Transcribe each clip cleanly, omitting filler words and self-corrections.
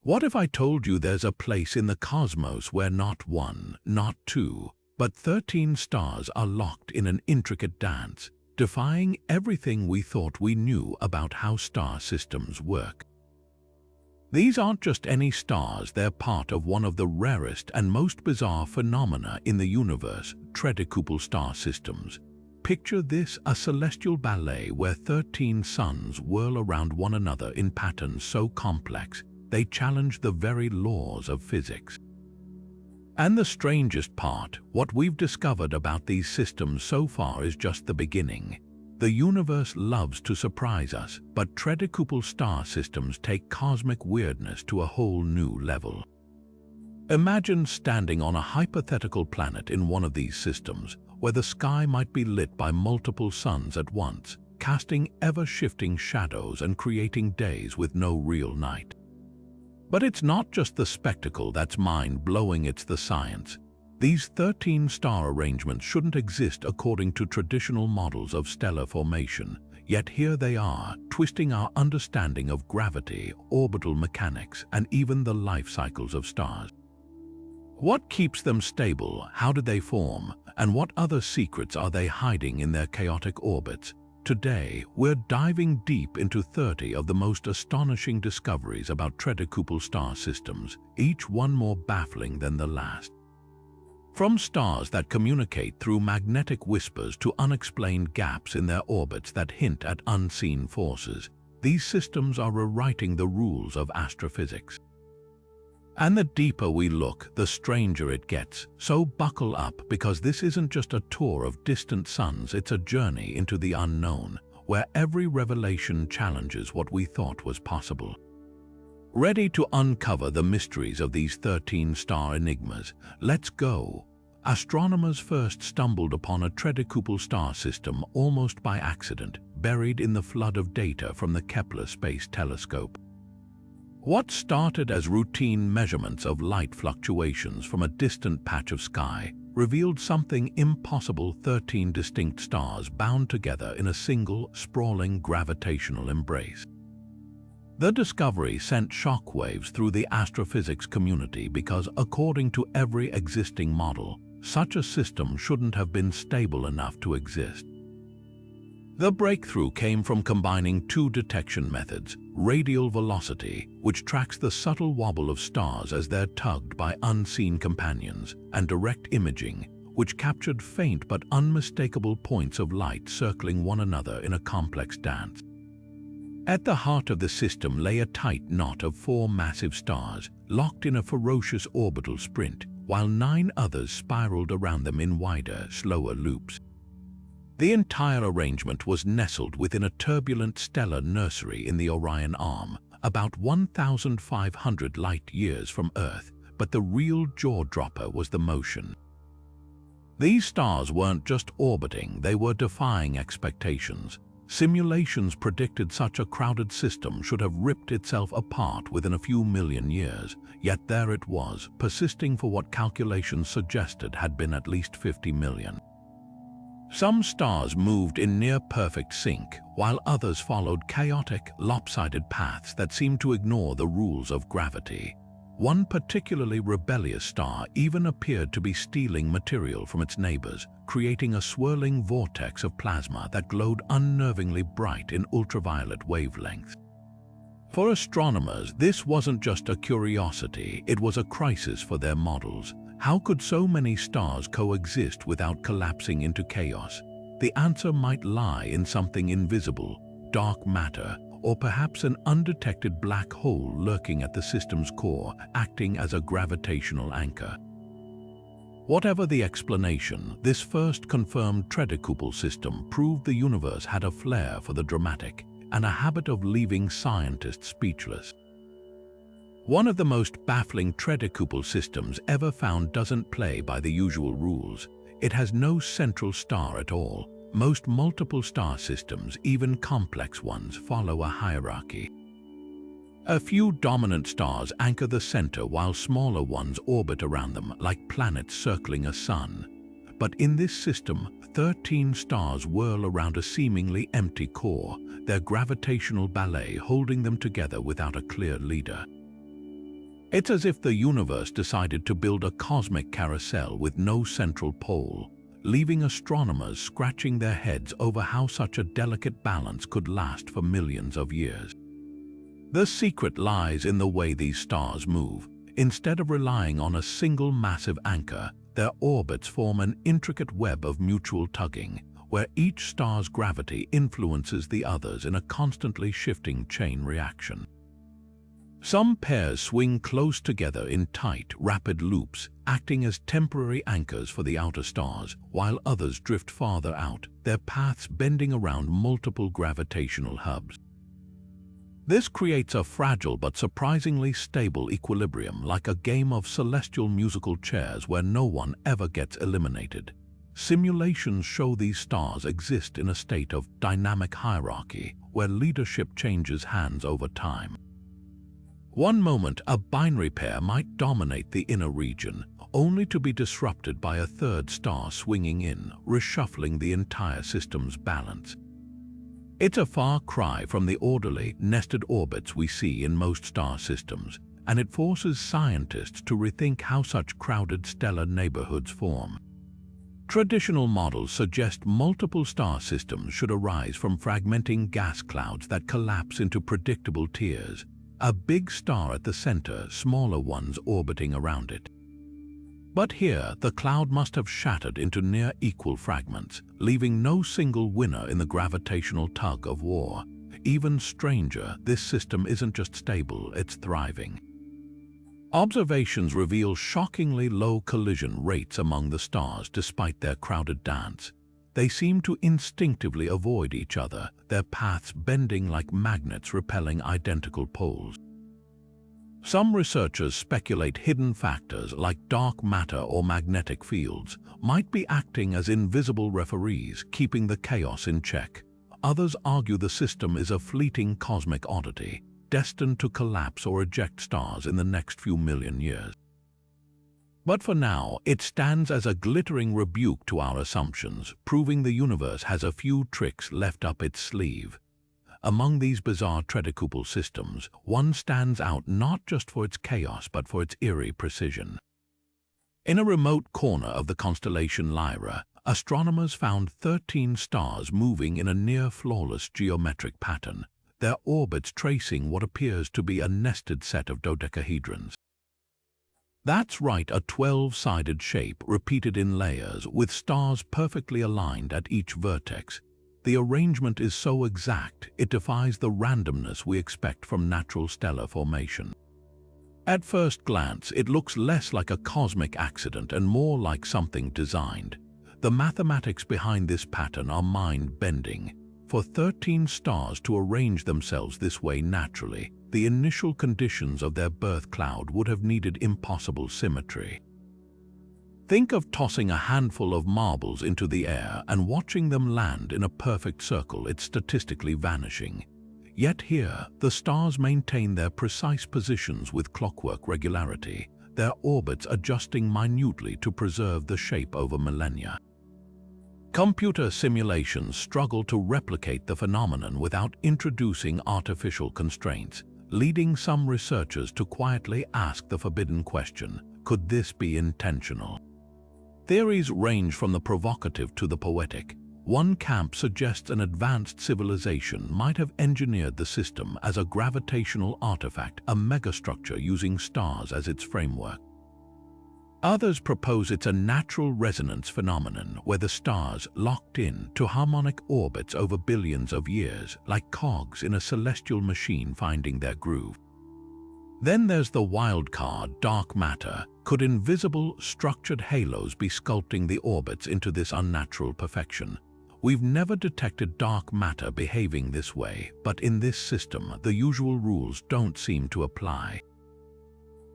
What if I told you there's a place in the cosmos where not one, not two, but 13 stars are locked in an intricate dance, defying everything we thought we knew about how star systems work? These aren't just any stars, they're part of one of the rarest and most bizarre phenomena in the universe, Tredecuple star systems. Picture this, a celestial ballet where 13 suns whirl around one another in patterns so complex they challenge the very laws of physics. And the strangest part, what we've discovered about these systems so far is just the beginning. The universe loves to surprise us, but Tredecuple star systems take cosmic weirdness to a whole new level. Imagine standing on a hypothetical planet in one of these systems, where the sky might be lit by multiple suns at once, casting ever-shifting shadows and creating days with no real night. But it's not just the spectacle that's mind-blowing, it's the science. These 13 star arrangements shouldn't exist according to traditional models of stellar formation, yet here they are, twisting our understanding of gravity, orbital mechanics, and even the life cycles of stars. What keeps them stable, how do they form, and what other secrets are they hiding in their chaotic orbits? Today, we're diving deep into 30 of the most astonishing discoveries about Tredecuple star systems, each one more baffling than the last. From stars that communicate through magnetic whispers to unexplained gaps in their orbits that hint at unseen forces, these systems are rewriting the rules of astrophysics. And the deeper we look, the stranger it gets. So buckle up, because this isn't just a tour of distant suns, it's a journey into the unknown, where every revelation challenges what we thought was possible. Ready to uncover the mysteries of these 13-star enigmas? Let's go. Astronomers first stumbled upon a Tredecuple star system almost by accident, buried in the flood of data from the Kepler Space Telescope. What started as routine measurements of light fluctuations from a distant patch of sky revealed something impossible: 13 distinct stars bound together in a single, sprawling gravitational embrace. The discovery sent shockwaves through the astrophysics community because, according to every existing model, such a system shouldn't have been stable enough to exist. The breakthrough came from combining two detection methods: radial velocity, which tracks the subtle wobble of stars as they're tugged by unseen companions, and direct imaging, which captured faint but unmistakable points of light circling one another in a complex dance. At the heart of the system lay a tight knot of 4 massive stars, locked in a ferocious orbital sprint, while 9 others spiraled around them in wider, slower loops. The entire arrangement was nestled within a turbulent stellar nursery in the Orion Arm, about 1,500 light-years from Earth, but the real jaw-dropper was the motion. These stars weren't just orbiting, they were defying expectations. Simulations predicted such a crowded system should have ripped itself apart within a few million years, yet there it was, persisting for what calculations suggested had been at least 50 million. Some stars moved in near-perfect sync, while others followed chaotic, lopsided paths that seemed to ignore the rules of gravity. One particularly rebellious star even appeared to be stealing material from its neighbors, creating a swirling vortex of plasma that glowed unnervingly bright in ultraviolet wavelengths. For astronomers, this wasn't just a curiosity, it was a crisis for their models. How could so many stars coexist without collapsing into chaos? The answer might lie in something invisible: dark matter, or perhaps an undetected black hole lurking at the system's core, acting as a gravitational anchor. Whatever the explanation, this first confirmed Tredecuple system proved the universe had a flair for the dramatic and a habit of leaving scientists speechless. One of the most baffling Tredecuple systems ever found doesn't play by the usual rules. It has no central star at all. Most multiple star systems, even complex ones, follow a hierarchy. A few dominant stars anchor the center while smaller ones orbit around them like planets circling a sun. But in this system, 13 stars whirl around a seemingly empty core, their gravitational ballet holding them together without a clear leader. It's as if the universe decided to build a cosmic carousel with no central pole, leaving astronomers scratching their heads over how such a delicate balance could last for millions of years. The secret lies in the way these stars move. Instead of relying on a single massive anchor, their orbits form an intricate web of mutual tugging, where each star's gravity influences the others in a constantly shifting chain reaction. Some pairs swing close together in tight, rapid loops, acting as temporary anchors for the outer stars, while others drift farther out, their paths bending around multiple gravitational hubs. This creates a fragile but surprisingly stable equilibrium, like a game of celestial musical chairs where no one ever gets eliminated. Simulations show these stars exist in a state of dynamic hierarchy, where leadership changes hands over time. One moment, a binary pair might dominate the inner region, only to be disrupted by a third star swinging in, reshuffling the entire system's balance. It's a far cry from the orderly, nested orbits we see in most star systems, and it forces scientists to rethink how such crowded stellar neighborhoods form. Traditional models suggest multiple star systems should arise from fragmenting gas clouds that collapse into predictable tiers, a big star at the center, smaller ones orbiting around it. But here, the cloud must have shattered into near-equal fragments, leaving no single winner in the gravitational tug of war. Even stranger, this system isn't just stable, it's thriving. Observations reveal shockingly low collision rates among the stars despite their crowded dance. They seem to instinctively avoid each other, their paths bending like magnets repelling identical poles. Some researchers speculate hidden factors like dark matter or magnetic fields might be acting as invisible referees, keeping the chaos in check. Others argue the system is a fleeting cosmic oddity, destined to collapse or eject stars in the next few million years. But for now, it stands as a glittering rebuke to our assumptions, proving the universe has a few tricks left up its sleeve. Among these bizarre Tredecuple systems, one stands out not just for its chaos but for its eerie precision. In a remote corner of the constellation Lyra, astronomers found 13 stars moving in a near-flawless geometric pattern, their orbits tracing what appears to be a nested set of dodecahedrons. That's right, a 12-sided shape repeated in layers with stars perfectly aligned at each vertex. The arrangement is so exact, it defies the randomness we expect from natural stellar formation. At first glance, it looks less like a cosmic accident and more like something designed. The mathematics behind this pattern are mind-bending. For 13 stars to arrange themselves this way naturally, the initial conditions of their birth cloud would have needed impossible symmetry. Think of tossing a handful of marbles into the air and watching them land in a perfect circle. It's statistically vanishing. Yet here, the stars maintain their precise positions with clockwork regularity, their orbits adjusting minutely to preserve the shape over millennia. Computer simulations struggle to replicate the phenomenon without introducing artificial constraints, leading some researchers to quietly ask the forbidden question: could this be intentional? Theories range from the provocative to the poetic. One camp suggests an advanced civilization might have engineered the system as a gravitational artifact, a megastructure using stars as its framework. Others propose it's a natural resonance phenomenon where the stars locked in to harmonic orbits over billions of years, like cogs in a celestial machine finding their groove. Then there's the wild card, dark matter. Could invisible, structured halos be sculpting the orbits into this unnatural perfection? We've never detected dark matter behaving this way, but in this system, the usual rules don't seem to apply.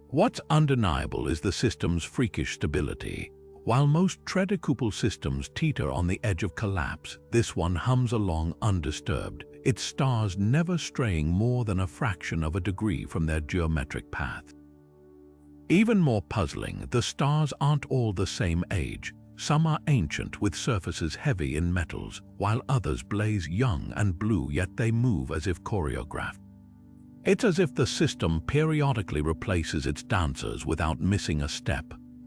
What's undeniable is the system's freakish stability. While most Tredecuple systems teeter on the edge of collapse, this one hums along undisturbed, its stars never straying more than a fraction of a degree from their geometric path. Even more puzzling, the stars aren't all the same age. Some are ancient with surfaces heavy in metals, while others blaze young and blue, yet they move as if choreographed. It's as if the system periodically replaces its dancers without missing a step.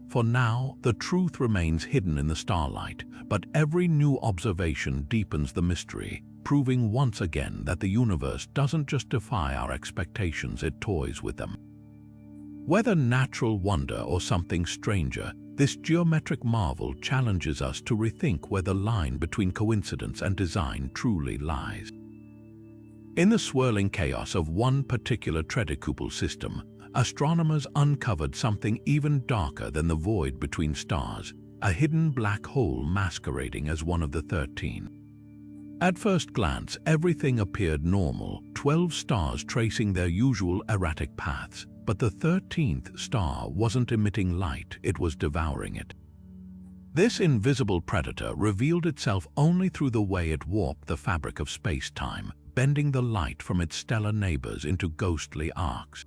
For now, the truth remains hidden in the starlight, but every new observation deepens the mystery, proving once again that the universe doesn't just defy our expectations, it toys with them. Whether natural wonder or something stranger, this geometric marvel challenges us to rethink where the line between coincidence and design truly lies. In the swirling chaos of one particular Tredecuple system, astronomers uncovered something even darker than the void between stars, a hidden black hole masquerading as one of the 13. At first glance, everything appeared normal, 12 stars tracing their usual erratic paths, but the 13th star wasn't emitting light, it was devouring it. This invisible predator revealed itself only through the way it warped the fabric of space-time, bending the light from its stellar neighbors into ghostly arcs.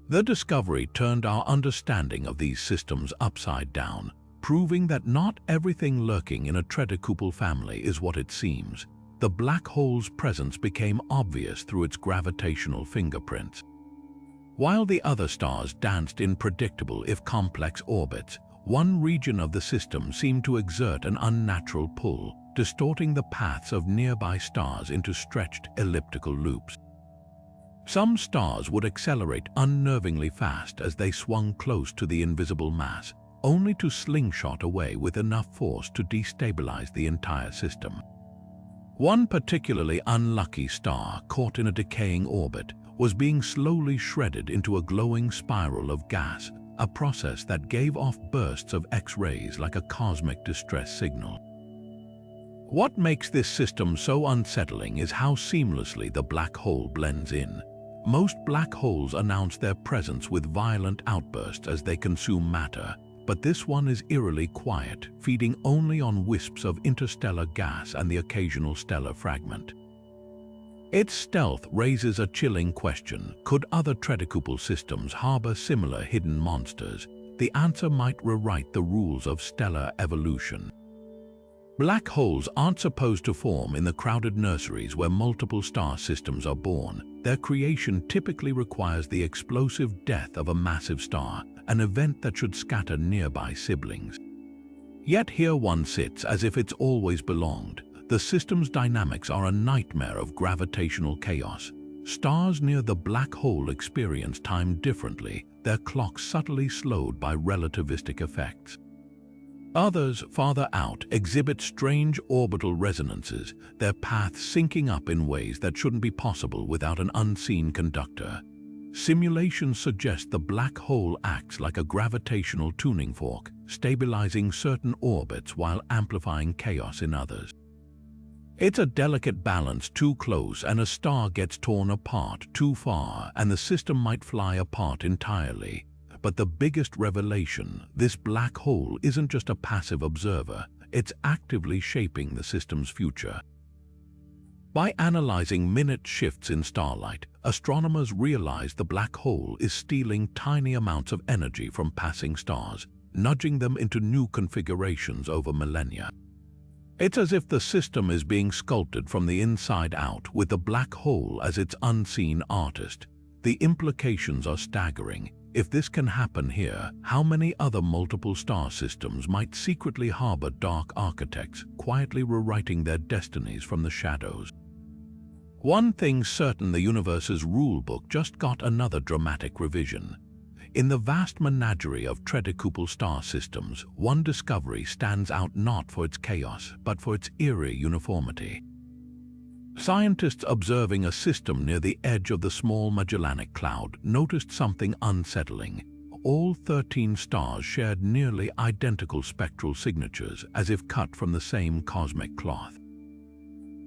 The discovery turned our understanding of these systems upside down, proving that not everything lurking in a Tredecuple family is what it seems. The black hole's presence became obvious through its gravitational fingerprints. While the other stars danced in predictable if complex orbits, one region of the system seemed to exert an unnatural pull, distorting the paths of nearby stars into stretched elliptical loops. Some stars would accelerate unnervingly fast as they swung close to the invisible mass, only to slingshot away with enough force to destabilize the entire system. One particularly unlucky star, caught in a decaying orbit, was being slowly shredded into a glowing spiral of gas, a process that gave off bursts of X-rays like a cosmic distress signal. What makes this system so unsettling is how seamlessly the black hole blends in. Most black holes announce their presence with violent outbursts as they consume matter, but this one is eerily quiet, feeding only on wisps of interstellar gas and the occasional stellar fragment. Its stealth raises a chilling question: could other Tredecuple systems harbor similar hidden monsters? The answer might rewrite the rules of stellar evolution. Black holes aren't supposed to form in the crowded nurseries where multiple star systems are born. Their creation typically requires the explosive death of a massive star, an event that should scatter nearby siblings. Yet here one sits as if it's always belonged. The system's dynamics are a nightmare of gravitational chaos. Stars near the black hole experience time differently, their clocks subtly slowed by relativistic effects. Others, farther out, exhibit strange orbital resonances, their paths syncing up in ways that shouldn't be possible without an unseen conductor. Simulations suggest the black hole acts like a gravitational tuning fork, stabilizing certain orbits while amplifying chaos in others. It's a delicate balance: too close and a star gets torn apart; too far and the system might fly apart entirely. But the biggest revelation: this black hole isn't just a passive observer, it's actively shaping the system's future. By analyzing minute shifts in starlight, astronomers realize the black hole is stealing tiny amounts of energy from passing stars, nudging them into new configurations over millennia. It's as if the system is being sculpted from the inside out, with the black hole as its unseen artist. The implications are staggering. If this can happen here, how many other multiple star systems might secretly harbor dark architects, quietly rewriting their destinies from the shadows? One thing's certain: the universe's rulebook just got another dramatic revision. In the vast menagerie of Tredecuple star systems, one discovery stands out, not for its chaos, but for its eerie uniformity. Scientists observing a system near the edge of the Small Magellanic Cloud noticed something unsettling. All 13 stars shared nearly identical spectral signatures, as if cut from the same cosmic cloth.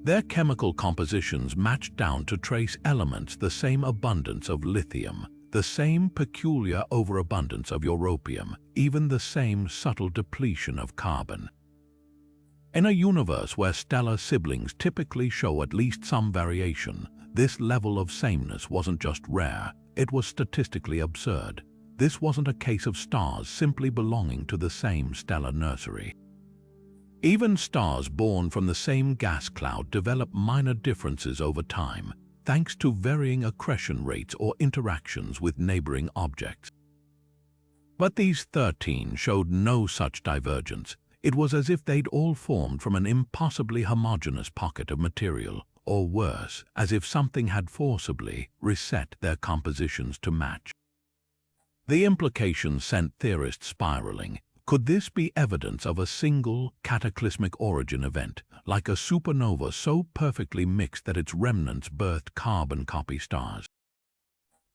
Their chemical compositions matched down to trace elements: the same abundance of lithium, the same peculiar overabundance of europium, even the same subtle depletion of carbon. In a universe where stellar siblings typically show at least some variation, this level of sameness wasn't just rare, it was statistically absurd. This wasn't a case of stars simply belonging to the same stellar nursery. Even stars born from the same gas cloud develop minor differences over time. thanks to varying accretion rates or interactions with neighboring objects. But these 13 showed no such divergence. It was as if they'd all formed from an impossibly homogeneous pocket of material, or worse, as if something had forcibly reset their compositions to match. The implications sent theorists spiraling. Could this be evidence of a single cataclysmic origin event, like a supernova so perfectly mixed that its remnants birthed carbon copy stars?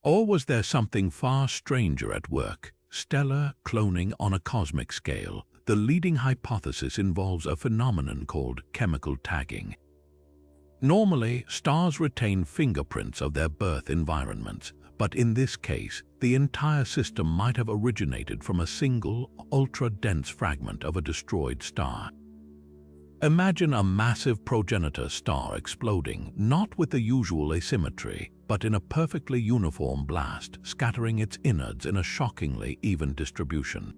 Or was there something far stranger at work, stellar cloning on a cosmic scale? The leading hypothesis involves a phenomenon called chemical tagging. Normally, stars retain fingerprints of their birth environments, but in this case, the entire system might have originated from a single, ultra-dense fragment of a destroyed star. Imagine a massive progenitor star exploding, not with the usual asymmetry, but in a perfectly uniform blast, scattering its innards in a shockingly even distribution.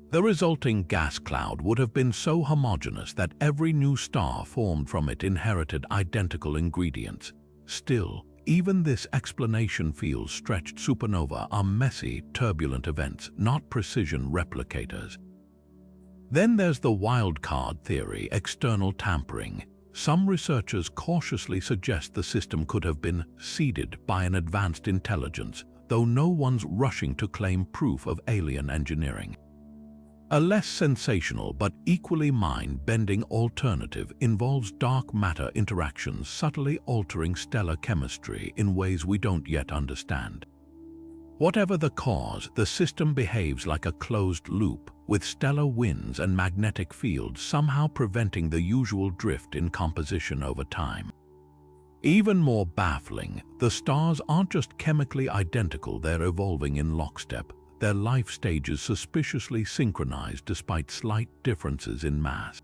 The resulting gas cloud would have been so homogeneous that every new star formed from it inherited identical ingredients. Still, even this explanation feels stretched. Supernova are messy, turbulent events, not precision replicators. Then there's the wildcard theory, external tampering. Some researchers cautiously suggest the system could have been seeded by an advanced intelligence, though no one's rushing to claim proof of alien engineering. A less sensational but equally mind-bending alternative involves dark matter interactions subtly altering stellar chemistry in ways we don't yet understand. Whatever the cause, the system behaves like a closed loop, with stellar winds and magnetic fields somehow preventing the usual drift in composition over time. Even more baffling, the stars aren't just chemically identical, they're evolving in lockstep. Their life stages suspiciously synchronized despite slight differences in mass.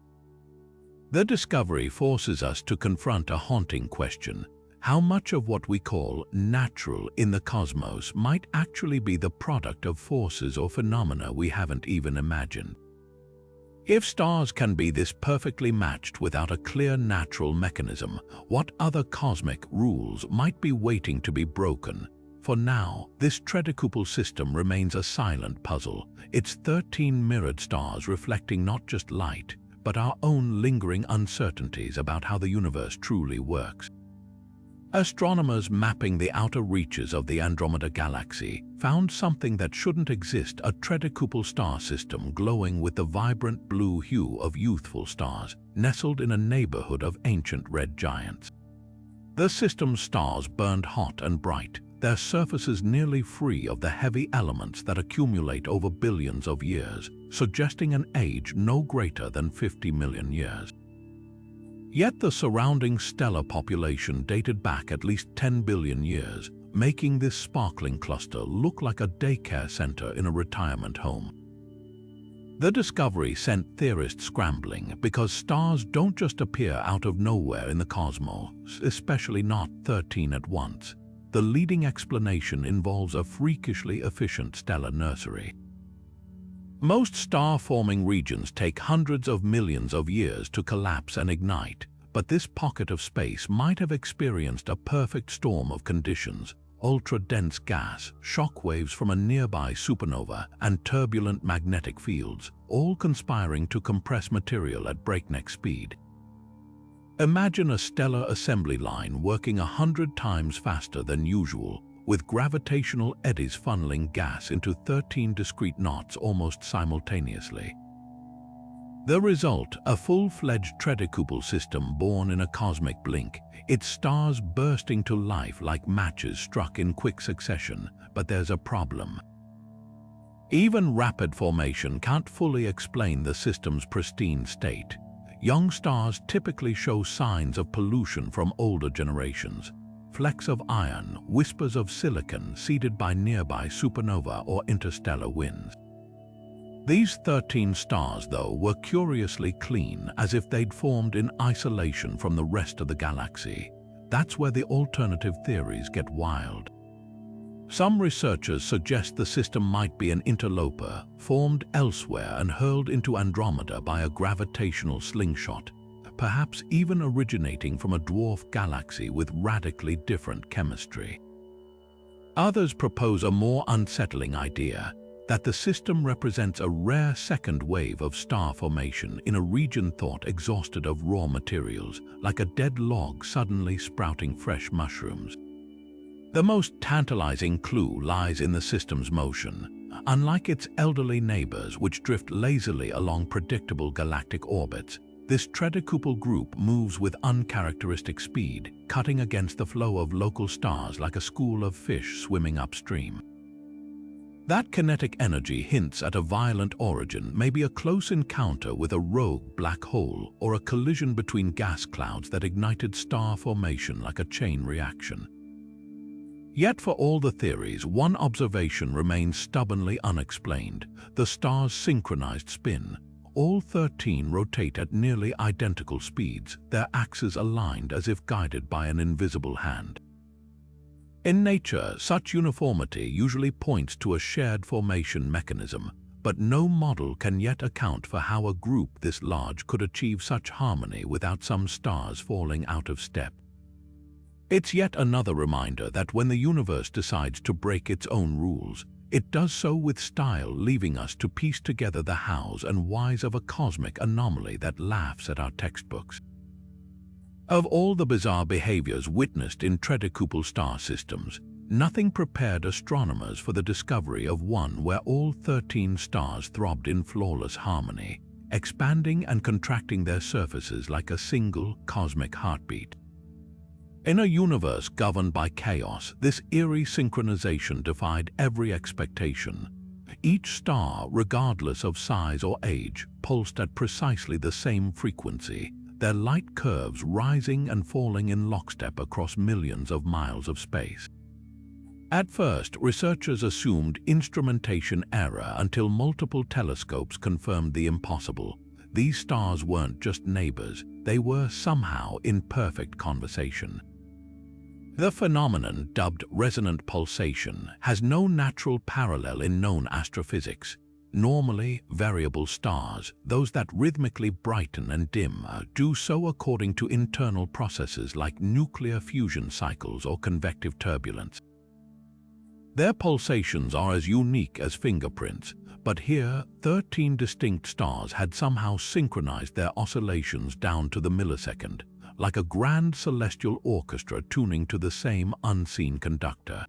The discovery forces us to confront a haunting question: how much of what we call natural in the cosmos might actually be the product of forces or phenomena we haven't even imagined? If stars can be this perfectly matched without a clear natural mechanism, what other cosmic rules might be waiting to be broken? For now, this Tredecuple system remains a silent puzzle, its 13 mirrored stars reflecting not just light, but our own lingering uncertainties about how the universe truly works. Astronomers mapping the outer reaches of the Andromeda Galaxy found something that shouldn't exist: a Tredecuple star system glowing with the vibrant blue hue of youthful stars, nestled in a neighborhood of ancient red giants. The system's stars burned hot and bright, their surfaces nearly free of the heavy elements that accumulate over billions of years, suggesting an age no greater than 50 million years. Yet the surrounding stellar population dated back at least 10 billion years, making this sparkling cluster look like a daycare center in a retirement home. The discovery sent theorists scrambling, because stars don't just appear out of nowhere in the cosmos, especially not 13 at once. The leading explanation involves a freakishly efficient stellar nursery. Most star-forming regions take hundreds of millions of years to collapse and ignite, but this pocket of space might have experienced a perfect storm of conditions: ultra-dense gas, shock waves from a nearby supernova, and turbulent magnetic fields, all conspiring to compress material at breakneck speed. Imagine a stellar assembly line working 100 times faster than usual, with gravitational eddies funneling gas into 13 discrete knots almost simultaneously. The result, a full-fledged Tredecuple system born in a cosmic blink, its stars bursting to life like matches struck in quick succession. But there's a problem. Even rapid formation can't fully explain the system's pristine state. Young stars typically show signs of pollution from older generations: flecks of iron, whispers of silicon seeded by nearby supernova or interstellar winds. These 13 stars, though, were curiously clean, as if they'd formed in isolation from the rest of the galaxy. That's where the alternative theories get wild. Some researchers suggest the system might be an interloper, formed elsewhere and hurled into Andromeda by a gravitational slingshot. perhaps even originating from a dwarf galaxy with radically different chemistry. Others propose a more unsettling idea, that the system represents a rare second wave of star formation in a region thought exhausted of raw materials, like a dead log suddenly sprouting fresh mushrooms. The most tantalizing clue lies in the system's motion. Unlike its elderly neighbors, which drift lazily along predictable galactic orbits, this Tredecuple group moves with uncharacteristic speed, cutting against the flow of local stars like a school of fish swimming upstream. That kinetic energy hints at a violent origin, maybe a close encounter with a rogue black hole or a collision between gas clouds that ignited star formation like a chain reaction. Yet for all the theories, one observation remains stubbornly unexplained: the star's synchronized spin. All 13 rotate at nearly identical speeds, their axes aligned as if guided by an invisible hand. In nature, such uniformity usually points to a shared formation mechanism, but no model can yet account for how a group this large could achieve such harmony without some stars falling out of step. It's yet another reminder that when the universe decides to break its own rules, it does so with style, leaving us to piece together the hows and whys of a cosmic anomaly that laughs at our textbooks. Of all the bizarre behaviors witnessed in Tredecuple star systems, nothing prepared astronomers for the discovery of one where all 13 stars throbbed in flawless harmony, expanding and contracting their surfaces like a single cosmic heartbeat. In a universe governed by chaos, this eerie synchronization defied every expectation. Each star, regardless of size or age, pulsed at precisely the same frequency, their light curves rising and falling in lockstep across millions of miles of space. At first, researchers assumed instrumentation error until multiple telescopes confirmed the impossible. These stars weren't just neighbors, they were somehow in perfect conversation. The phenomenon, dubbed resonant pulsation, has no natural parallel in known astrophysics. Normally, variable stars, those that rhythmically brighten and dim, do so according to internal processes like nuclear fusion cycles or convective turbulence. Their pulsations are as unique as fingerprints, but here, 13 distinct stars had somehow synchronized their oscillations down to the millisecond, like a grand celestial orchestra tuning to the same unseen conductor.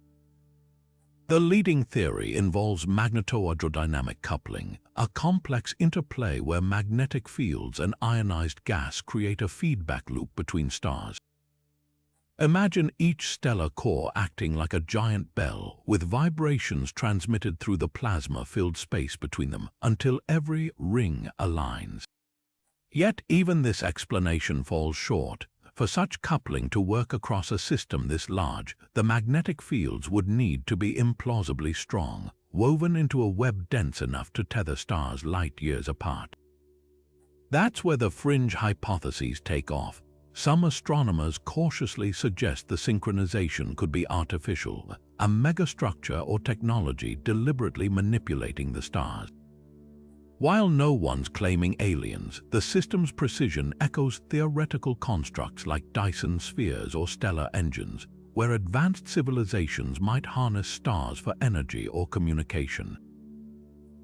The leading theory involves magneto-hydrodynamic coupling, a complex interplay where magnetic fields and ionized gas create a feedback loop between stars. Imagine each stellar core acting like a giant bell, with vibrations transmitted through the plasma-filled space between them until every ring aligns. Yet even this explanation falls short. For such coupling to work across a system this large, the magnetic fields would need to be implausibly strong, woven into a web dense enough to tether stars light years apart. That's where the fringe hypotheses take off. Some astronomers cautiously suggest the synchronization could be artificial, a megastructure or technology deliberately manipulating the stars. While no one's claiming aliens, the system's precision echoes theoretical constructs like Dyson spheres or stellar engines, where advanced civilizations might harness stars for energy or communication.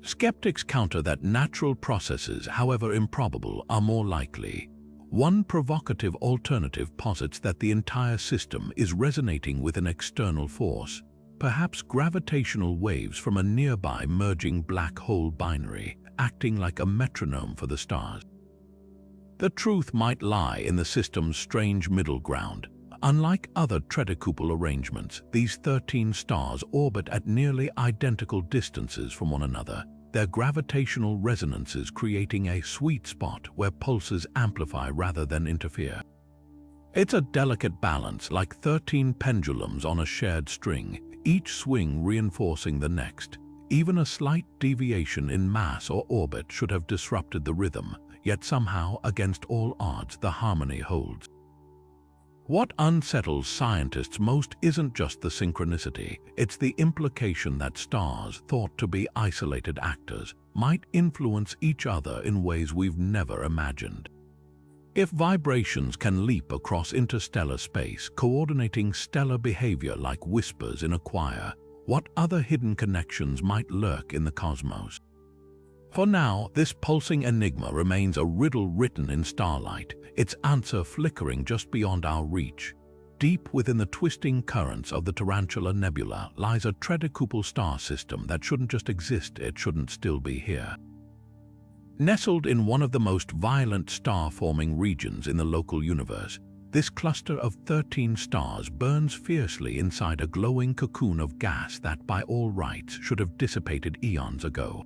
Skeptics counter that natural processes, however improbable, are more likely. One provocative alternative posits that the entire system is resonating with an external force, perhaps gravitational waves from a nearby merging black hole binary, acting like a metronome for the stars. The truth might lie in the system's strange middle ground. Unlike other Tredecuple arrangements, these 13 stars orbit at nearly identical distances from one another, their gravitational resonances creating a sweet spot where pulses amplify rather than interfere. It's a delicate balance, like 13 pendulums on a shared string, each swing reinforcing the next. Even a slight deviation in mass or orbit should have disrupted the rhythm, yet somehow, against all odds, the harmony holds. What unsettles scientists most isn't just the synchronicity, it's the implication that stars, thought to be isolated actors, might influence each other in ways we've never imagined. If vibrations can leap across interstellar space, coordinating stellar behavior like whispers in a choir, what other hidden connections might lurk in the cosmos? For now, this pulsing enigma remains a riddle written in starlight, its answer flickering just beyond our reach. Deep within the twisting currents of the Tarantula Nebula lies a Tredecuple star system that shouldn't just exist, it shouldn't still be here. Nestled in one of the most violent star-forming regions in the local universe, this cluster of 13 stars burns fiercely inside a glowing cocoon of gas that, by all rights, should have dissipated eons ago.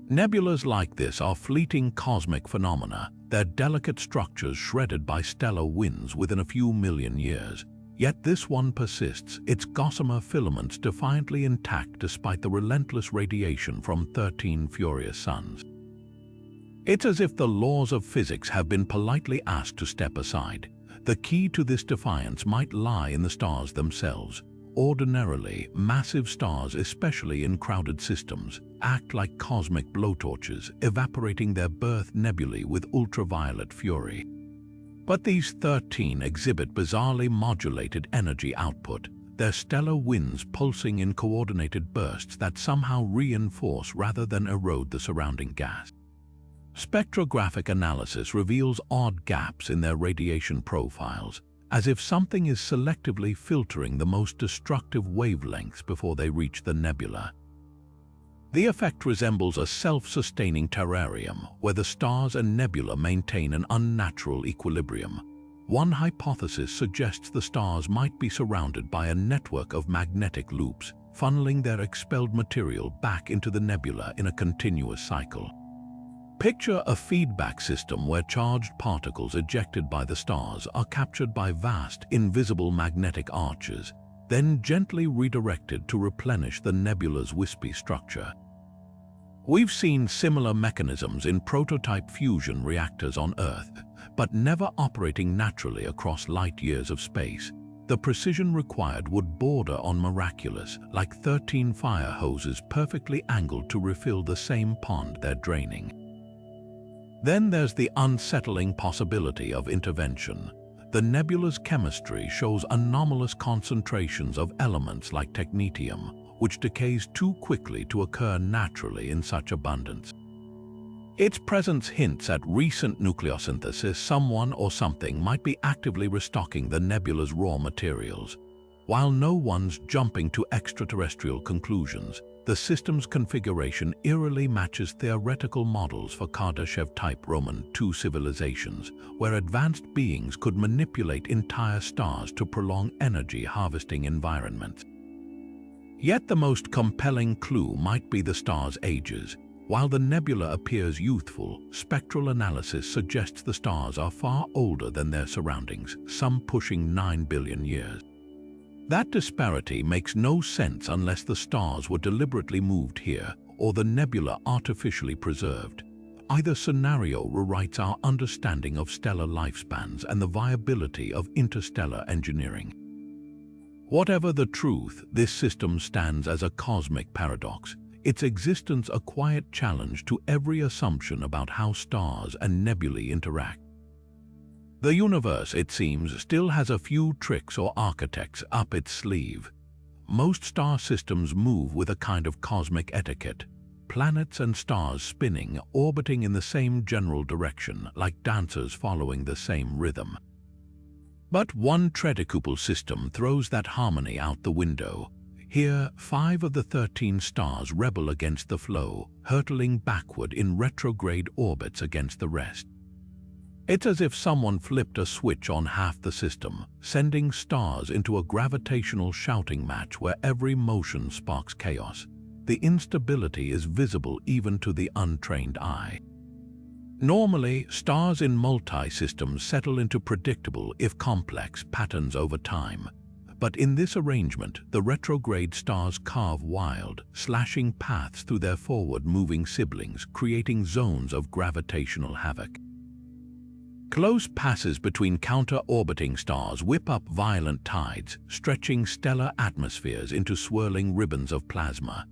Nebulas like this are fleeting cosmic phenomena, their delicate structures shredded by stellar winds within a few million years. Yet this one persists, its gossamer filaments defiantly intact despite the relentless radiation from 13 furious suns. It's as if the laws of physics have been politely asked to step aside. The key to this defiance might lie in the stars themselves. Ordinarily, massive stars, especially in crowded systems, act like cosmic blowtorches, evaporating their birth nebulae with ultraviolet fury. But these 13 exhibit bizarrely modulated energy output, their stellar winds pulsing in coordinated bursts that somehow reinforce rather than erode the surrounding gas. Spectrographic analysis reveals odd gaps in their radiation profiles, as if something is selectively filtering the most destructive wavelengths before they reach the nebula. The effect resembles a self-sustaining terrarium where the stars and nebula maintain an unnatural equilibrium. One hypothesis suggests the stars might be surrounded by a network of magnetic loops, funneling their expelled material back into the nebula in a continuous cycle. Picture a feedback system where charged particles ejected by the stars are captured by vast, invisible magnetic arches, then gently redirected to replenish the nebula's wispy structure. We've seen similar mechanisms in prototype fusion reactors on Earth, but never operating naturally across light years of space. The precision required would border on miraculous, like 13 fire hoses perfectly angled to refill the same pond they're draining. Then there's the unsettling possibility of intervention. The nebula's chemistry shows anomalous concentrations of elements like technetium, which decays too quickly to occur naturally in such abundance. Its presence hints at recent nucleosynthesis. Someone or something might be actively restocking the nebula's raw materials. While no one's jumping to extraterrestrial conclusions, the system's configuration eerily matches theoretical models for Kardashev-type Roman II civilizations, where advanced beings could manipulate entire stars to prolong energy-harvesting environments. Yet the most compelling clue might be the star's ages. While the nebula appears youthful, spectral analysis suggests the stars are far older than their surroundings, some pushing 9 billion years. That disparity makes no sense unless the stars were deliberately moved here or the nebula artificially preserved. Either scenario rewrites our understanding of stellar lifespans and the viability of interstellar engineering. Whatever the truth, this system stands as a cosmic paradox, its existence a quiet challenge to every assumption about how stars and nebulae interact. The universe, it seems, still has a few tricks or architects up its sleeve. Most star systems move with a kind of cosmic etiquette, planets and stars spinning, orbiting in the same general direction, like dancers following the same rhythm. But one Tredecuple system throws that harmony out the window. Here, 5 of the 13 stars rebel against the flow, hurtling backward in retrograde orbits against the rest. It's as if someone flipped a switch on half the system, sending stars into a gravitational shouting match where every motion sparks chaos. The instability is visible even to the untrained eye. Normally, stars in multi-systems settle into predictable, if complex, patterns over time. But in this arrangement, the retrograde stars carve wild, slashing paths through their forward-moving siblings, creating zones of gravitational havoc. Close passes between counter-orbiting stars whip up violent tides, stretching stellar atmospheres into swirling ribbons of plasma.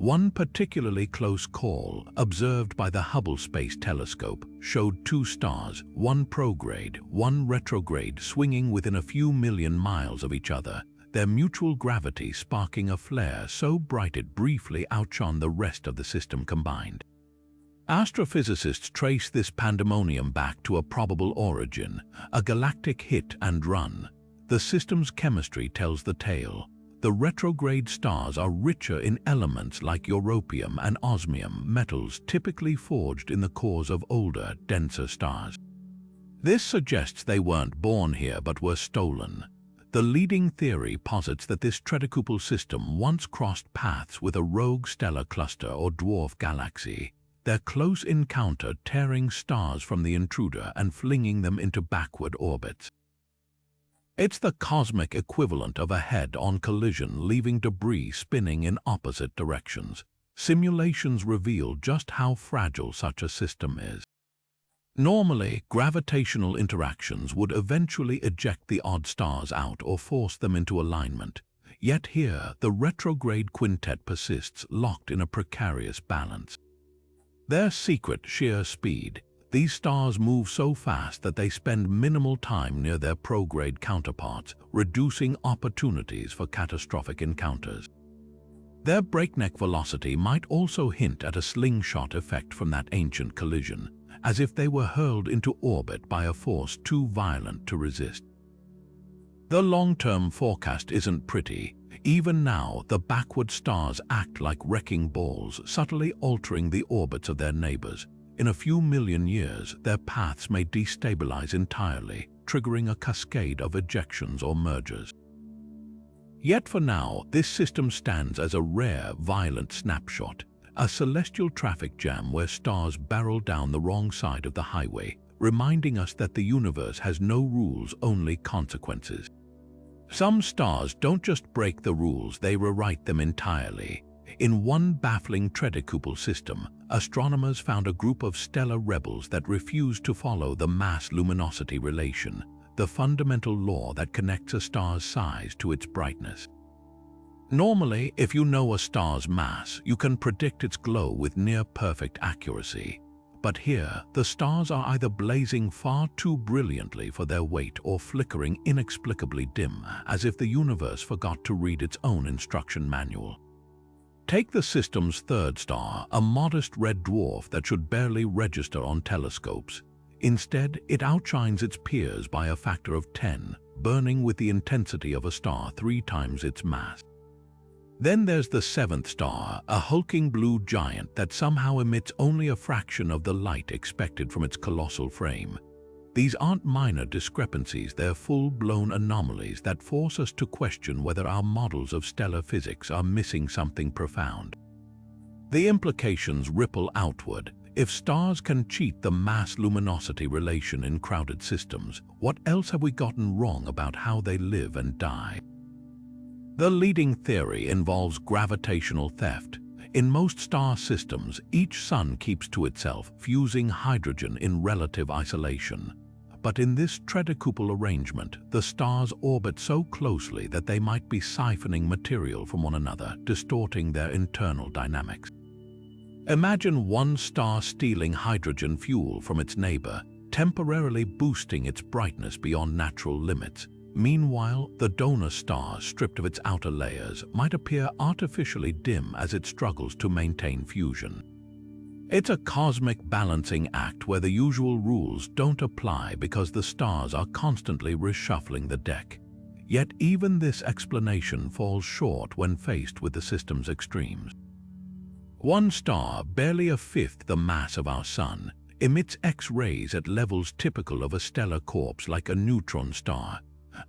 One particularly close call, observed by the Hubble Space Telescope, showed two stars, one prograde, one retrograde, swinging within a few million miles of each other, their mutual gravity sparking a flare so bright it briefly outshone the rest of the system combined. Astrophysicists trace this pandemonium back to a probable origin, a galactic hit and run. The system's chemistry tells the tale. The retrograde stars are richer in elements like europium and osmium, metals typically forged in the cores of older, denser stars. This suggests they weren't born here but were stolen. The leading theory posits that this Tredecuple system once crossed paths with a rogue stellar cluster or dwarf galaxy, their close encounter tearing stars from the intruder and flinging them into backward orbits. It's the cosmic equivalent of a head-on collision leaving debris spinning in opposite directions. Simulations reveal just how fragile such a system is. Normally, gravitational interactions would eventually eject the odd stars out or force them into alignment. Yet here, the retrograde quintet persists, locked in a precarious balance. Their secret, sheer speed. These stars move so fast that they spend minimal time near their prograde counterparts, reducing opportunities for catastrophic encounters. Their breakneck velocity might also hint at a slingshot effect from that ancient collision, as if they were hurled into orbit by a force too violent to resist. The long-term forecast isn't pretty. Even now, the backward stars act like wrecking balls, subtly altering the orbits of their neighbors. In a few million years, their paths may destabilize entirely, triggering a cascade of ejections or mergers. Yet for now, this system stands as a rare, violent snapshot, a celestial traffic jam where stars barrel down the wrong side of the highway, reminding us that the universe has no rules, only consequences. Some stars don't just break the rules, they rewrite them entirely. In one baffling Tredecuple system, astronomers found a group of stellar rebels that refused to follow the mass-luminosity relation, the fundamental law that connects a star's size to its brightness. Normally, if you know a star's mass, you can predict its glow with near-perfect accuracy. But here, the stars are either blazing far too brilliantly for their weight or flickering inexplicably dim, as if the universe forgot to read its own instruction manual. Take the system's third star, a modest red dwarf that should barely register on telescopes. Instead, it outshines its peers by a factor of 10, burning with the intensity of a star 3 times its mass. Then there's the seventh star, a hulking blue giant that somehow emits only a fraction of the light expected from its colossal frame. These aren't minor discrepancies, they're full-blown anomalies that force us to question whether our models of stellar physics are missing something profound. The implications ripple outward. If stars can cheat the mass-luminosity relation in crowded systems, what else have we gotten wrong about how they live and die? The leading theory involves gravitational theft. In most star systems, each sun keeps to itself, fusing hydrogen in relative isolation. But in this Tredecuple arrangement, the stars orbit so closely that they might be siphoning material from one another, distorting their internal dynamics. Imagine one star stealing hydrogen fuel from its neighbor, temporarily boosting its brightness beyond natural limits. Meanwhile, the donor star, stripped of its outer layers, might appear artificially dim as it struggles to maintain fusion. It's a cosmic balancing act where the usual rules don't apply because the stars are constantly reshuffling the deck. Yet even this explanation falls short when faced with the system's extremes. One star, barely a fifth the mass of our Sun, emits X-rays at levels typical of a stellar corpse like a neutron star.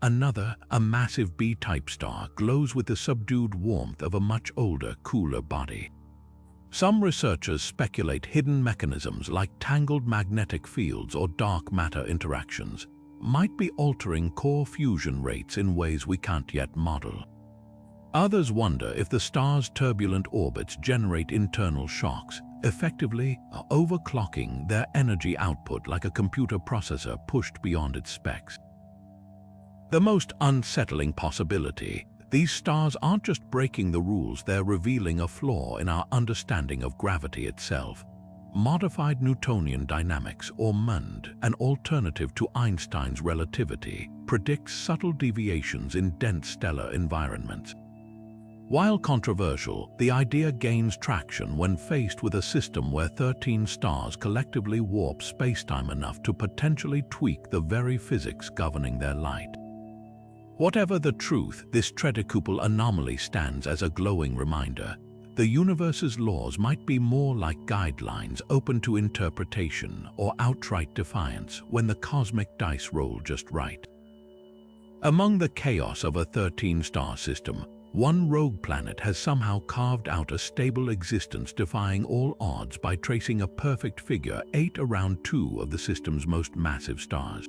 Another, a massive B-type star, glows with the subdued warmth of a much older, cooler body. Some researchers speculate hidden mechanisms like tangled magnetic fields or dark matter interactions might be altering core fusion rates in ways we can't yet model. Others wonder if the star's turbulent orbits generate internal shocks, effectively overclocking their energy output like a computer processor pushed beyond its specs. The most unsettling possibility, These stars aren't just breaking the rules, they're revealing a flaw in our understanding of gravity itself. Modified Newtonian dynamics, or MUND, an alternative to Einstein's relativity, predicts subtle deviations in dense stellar environments. While controversial, the idea gains traction when faced with a system where 13 stars collectively warp spacetime enough to potentially tweak the very physics governing their light. Whatever the truth, this Tredecuple anomaly stands as a glowing reminder. The universe's laws might be more like guidelines open to interpretation or outright defiance when the cosmic dice roll just right. Among the chaos of a 13-star system, one rogue planet has somehow carved out a stable existence, defying all odds by tracing a perfect figure 8 around 2 of the system's most massive stars.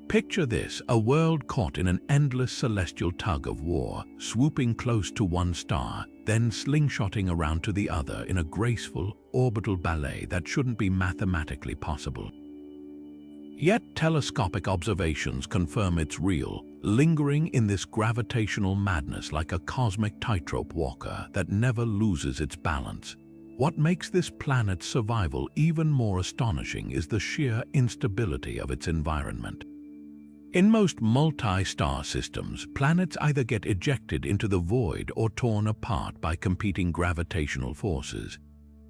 Picture this, a world caught in an endless celestial tug of war, swooping close to one star, then slingshotting around to the other in a graceful, orbital ballet that shouldn't be mathematically possible. Yet telescopic observations confirm it's real, lingering in this gravitational madness like a cosmic tightrope walker that never loses its balance. What makes this planet's survival even more astonishing is the sheer instability of its environment. In most multi-star systems, planets either get ejected into the void or torn apart by competing gravitational forces.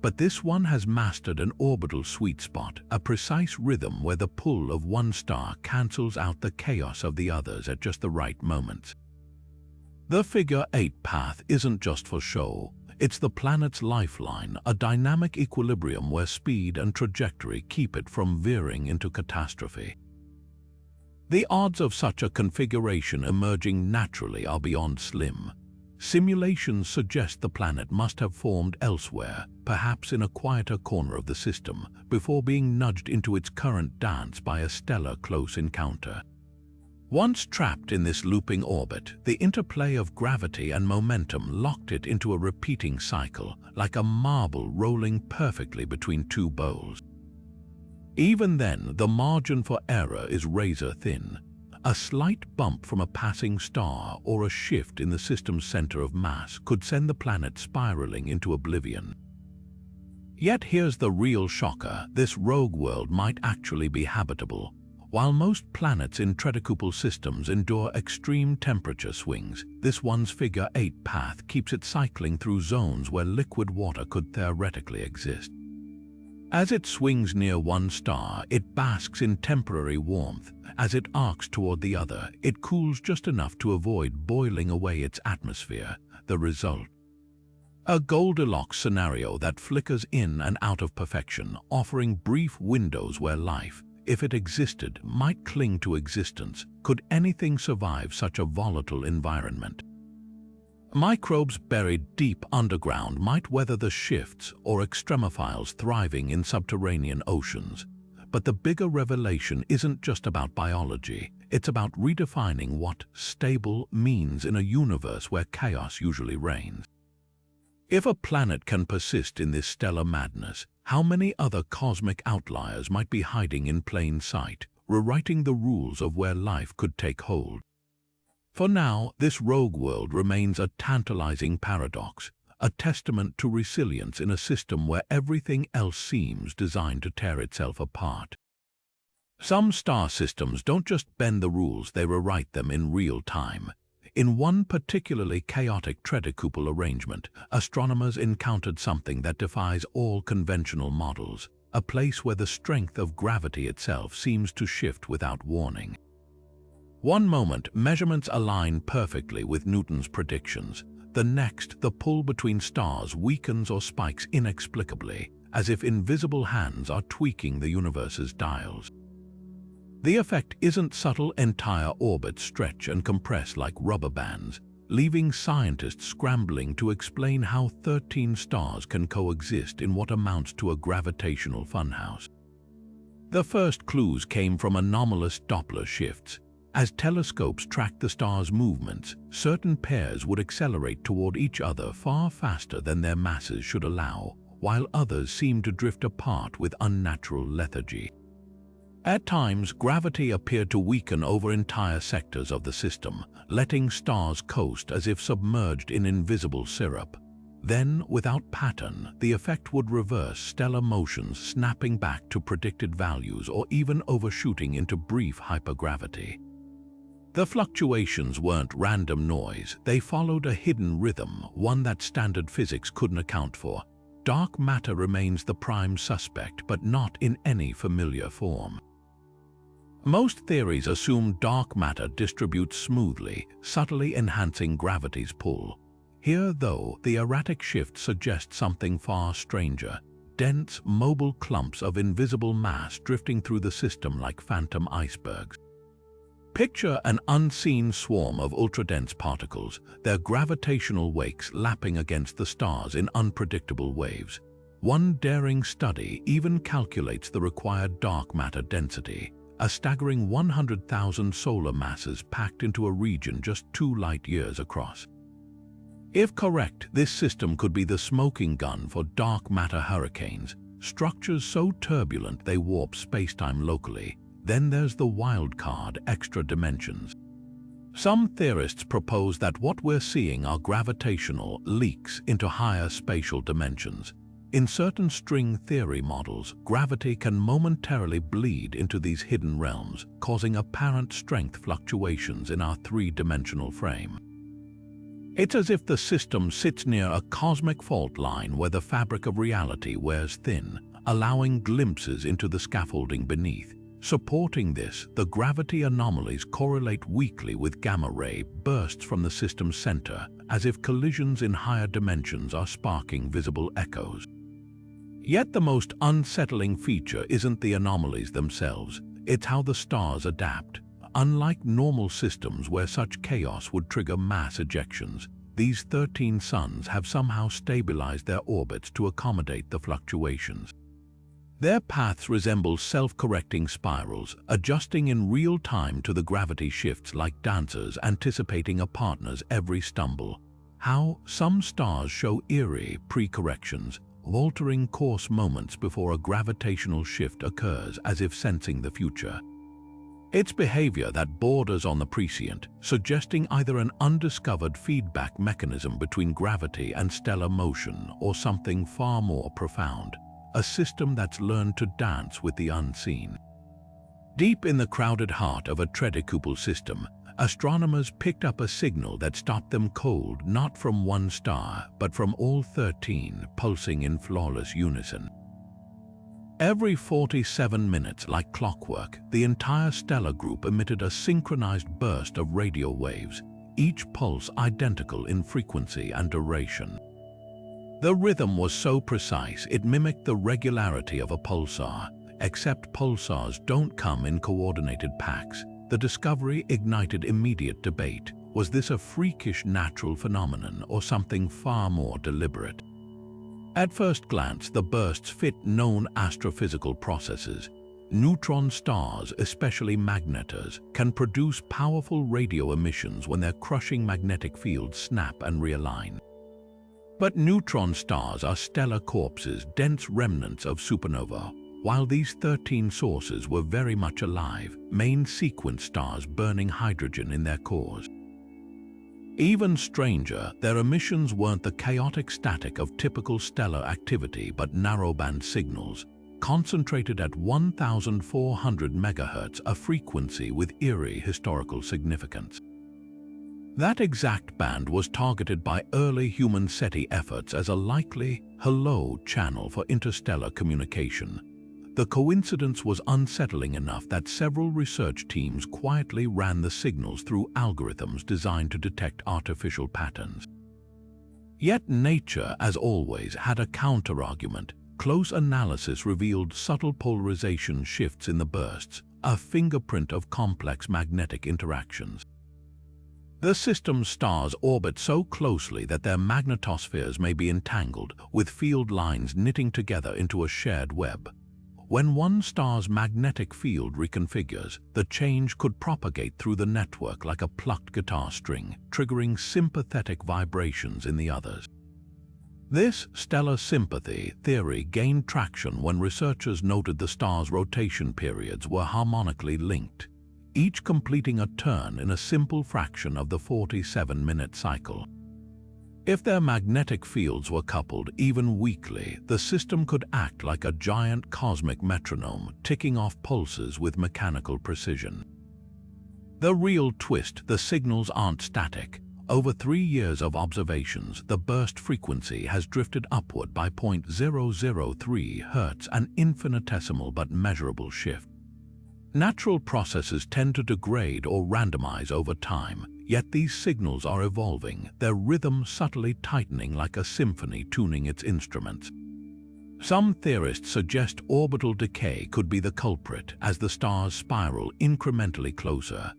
But this one has mastered an orbital sweet spot, a precise rhythm where the pull of one star cancels out the chaos of the others at just the right moments. The figure 8 path isn't just for show. It's the planet's lifeline, a dynamic equilibrium where speed and trajectory keep it from veering into catastrophe. The odds of such a configuration emerging naturally are beyond slim. Simulations suggest the planet must have formed elsewhere, perhaps in a quieter corner of the system, before being nudged into its current dance by a stellar close encounter. Once trapped in this looping orbit, the interplay of gravity and momentum locked it into a repeating cycle, like a marble rolling perfectly between two bowls. Even then, the margin for error is razor-thin. A slight bump from a passing star or a shift in the system's center of mass could send the planet spiraling into oblivion. Yet here's the real shocker: this rogue world might actually be habitable. While most planets in Tredecuple systems endure extreme temperature swings, this one's figure 8 path keeps it cycling through zones where liquid water could theoretically exist. As it swings near one star, it basks in temporary warmth. As it arcs toward the other, it cools just enough to avoid boiling away its atmosphere. The result? A Goldilocks scenario that flickers in and out of perfection, offering brief windows where life, if it existed, might cling to existence. Could anything survive such a volatile environment? Microbes buried deep underground might weather the shifts, or extremophiles thriving in subterranean oceans. But the bigger revelation isn't just about biology, it's about redefining what stable means in a universe where chaos usually reigns. If a planet can persist in this stellar madness, how many other cosmic outliers might be hiding in plain sight, rewriting the rules of where life could take hold? For now, this rogue world remains a tantalizing paradox, a testament to resilience in a system where everything else seems designed to tear itself apart. Some star systems don't just bend the rules, they rewrite them in real time. In one particularly chaotic Tredecuple arrangement, astronomers encountered something that defies all conventional models, a place where the strength of gravity itself seems to shift without warning. One moment, measurements align perfectly with Newton's predictions. The next, the pull between stars weakens or spikes inexplicably, as if invisible hands are tweaking the universe's dials. The effect isn't subtle. Entire orbits stretch and compress like rubber bands, leaving scientists scrambling to explain how 13 stars can coexist in what amounts to a gravitational funhouse. The first clues came from anomalous Doppler shifts. As telescopes tracked the stars' movements, certain pairs would accelerate toward each other far faster than their masses should allow, while others seemed to drift apart with unnatural lethargy. At times, gravity appeared to weaken over entire sectors of the system, letting stars coast as if submerged in invisible syrup. Then, without pattern, the effect would reverse, stellar motions snapping back to predicted values or even overshooting into brief hypergravity. The fluctuations weren't random noise, they followed a hidden rhythm, one that standard physics couldn't account for. Dark matter remains the prime suspect, but not in any familiar form. Most theories assume dark matter distributes smoothly, subtly enhancing gravity's pull. Here, though, the erratic shift suggests something far stranger: dense, mobile clumps of invisible mass drifting through the system like phantom icebergs. Picture an unseen swarm of ultra-dense particles, their gravitational wakes lapping against the stars in unpredictable waves. One daring study even calculates the required dark matter density, a staggering 100,000 solar masses packed into a region just 2 light-years across. If correct, this system could be the smoking gun for dark matter hurricanes, structures so turbulent they warp spacetime locally. Then there's the wild card: extra dimensions. Some theorists propose that what we're seeing are gravitational leaks into higher spatial dimensions. In certain string theory models, gravity can momentarily bleed into these hidden realms, causing apparent strength fluctuations in our 3-dimensional frame. It's as if the system sits near a cosmic fault line where the fabric of reality wears thin, allowing glimpses into the scaffolding beneath. Supporting this, the gravity anomalies correlate weakly with gamma-ray bursts from the system's center, as if collisions in higher dimensions are sparking visible echoes. Yet the most unsettling feature isn't the anomalies themselves, it's how the stars adapt. Unlike normal systems where such chaos would trigger mass ejections, these 13 suns have somehow stabilized their orbits to accommodate the fluctuations. Their paths resemble self-correcting spirals, adjusting in real time to the gravity shifts like dancers anticipating a partner's every stumble. How some stars show eerie pre-corrections, altering course moments before a gravitational shift occurs, as if sensing the future. It's behavior that borders on the prescient, suggesting either an undiscovered feedback mechanism between gravity and stellar motion or something far more profound: a system that's learned to dance with the unseen. Deep in the crowded heart of a Tredecuple system, astronomers picked up a signal that stopped them cold, not from one star, but from all 13, pulsing in flawless unison. Every 47 minutes, like clockwork, the entire stellar group emitted a synchronized burst of radio waves, each pulse identical in frequency and duration. The rhythm was so precise it mimicked the regularity of a pulsar, except pulsars don't come in coordinated packs. The discovery ignited immediate debate. Was this a freakish natural phenomenon or something far more deliberate? At first glance, the bursts fit known astrophysical processes. Neutron stars, especially magnetars, can produce powerful radio emissions when their crushing magnetic fields snap and realign. But neutron stars are stellar corpses, dense remnants of supernova. While these 13 sources were very much alive, main sequence stars burning hydrogen in their cores. Even stranger, their emissions weren't the chaotic static of typical stellar activity but narrowband signals, concentrated at 1,400 MHz, a frequency with eerie historical significance. That exact band was targeted by early human SETI efforts as a likely hello channel for interstellar communication. The coincidence was unsettling enough that several research teams quietly ran the signals through algorithms designed to detect artificial patterns. Yet nature, as always, had a counter-argument. Close analysis revealed subtle polarization shifts in the bursts, a fingerprint of complex magnetic interactions. The system's stars orbit so closely that their magnetospheres may be entangled, with field lines knitting together into a shared web. When one star's magnetic field reconfigures, the change could propagate through the network like a plucked guitar string, triggering sympathetic vibrations in the others. This stellar sympathy theory gained traction when researchers noted the stars' rotation periods were harmonically linked, each completing a turn in a simple fraction of the 47-minute cycle. If their magnetic fields were coupled even weakly, the system could act like a giant cosmic metronome, ticking off pulses with mechanical precision. The real twist: the signals aren't static. Over 3 years of observations, the burst frequency has drifted upward by 0.003 Hz, an infinitesimal but measurable shift. Natural processes tend to degrade or randomize over time, yet these signals are evolving, their rhythm subtly tightening like a symphony tuning its instruments. Some theorists suggest orbital decay could be the culprit as the stars spiral incrementally closer.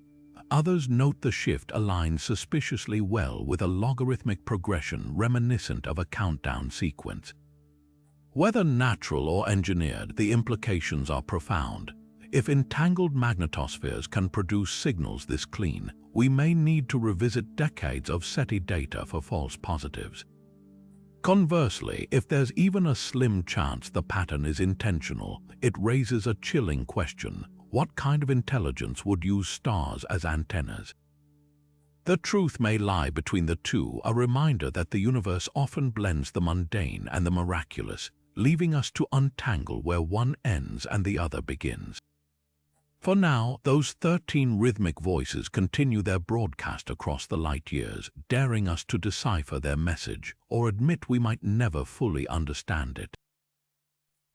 Others note the shift aligns suspiciously well with a logarithmic progression reminiscent of a countdown sequence. Whether natural or engineered, the implications are profound. If entangled magnetospheres can produce signals this clean, we may need to revisit decades of SETI data for false positives. Conversely, if there's even a slim chance the pattern is intentional, it raises a chilling question: what kind of intelligence would use stars as antennas? The truth may lie between the two, a reminder that the universe often blends the mundane and the miraculous, leaving us to untangle where one ends and the other begins. For now, those 13 rhythmic voices continue their broadcast across the light years, daring us to decipher their message or admit we might never fully understand it.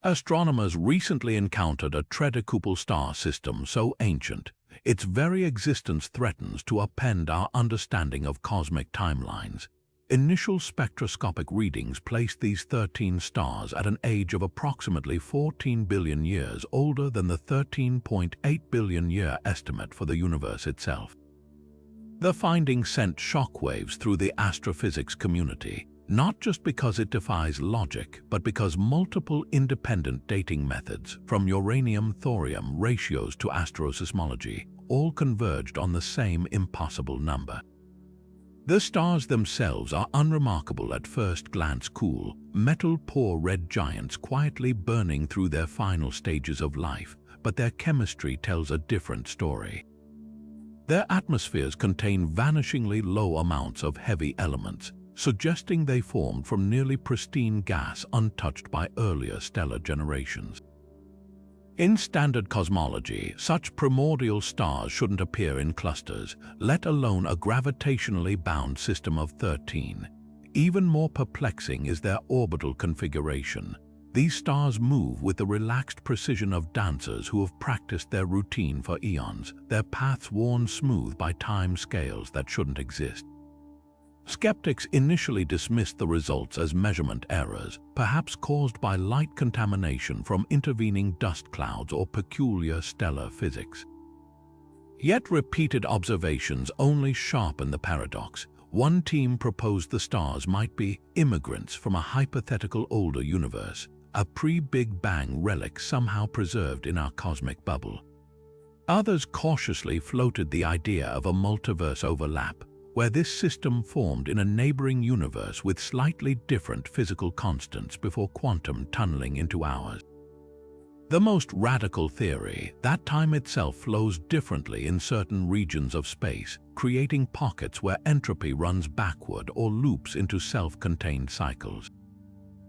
Astronomers recently encountered a Tredecuple star system so ancient, its very existence threatens to upend our understanding of cosmic timelines. Initial spectroscopic readings placed these 13 stars at an age of approximately 14 billion years older than the 13.8 billion year estimate for the universe itself. The finding sent shockwaves through the astrophysics community, not just because it defies logic, but because multiple independent dating methods, from uranium-thorium ratios to astroseismology, all converged on the same impossible number. The stars themselves are unremarkable at first glance: cool, metal-poor red giants quietly burning through their final stages of life, but their chemistry tells a different story. Their atmospheres contain vanishingly low amounts of heavy elements, suggesting they formed from nearly pristine gas untouched by earlier stellar generations. In standard cosmology, such primordial stars shouldn't appear in clusters, let alone a gravitationally bound system of 13. Even more perplexing is their orbital configuration. These stars move with the relaxed precision of dancers who have practiced their routine for eons, their paths worn smooth by time scales that shouldn't exist. Skeptics initially dismissed the results as measurement errors, perhaps caused by light contamination from intervening dust clouds or peculiar stellar physics. Yet repeated observations only sharpen the paradox. One team proposed the stars might be immigrants from a hypothetical older universe, a pre-Big Bang relic somehow preserved in our cosmic bubble. Others cautiously floated the idea of a multiverse overlap, where this system formed in a neighboring universe with slightly different physical constants before quantum tunneling into ours. The most radical theory: that time itself flows differently in certain regions of space, creating pockets where entropy runs backward or loops into self-contained cycles.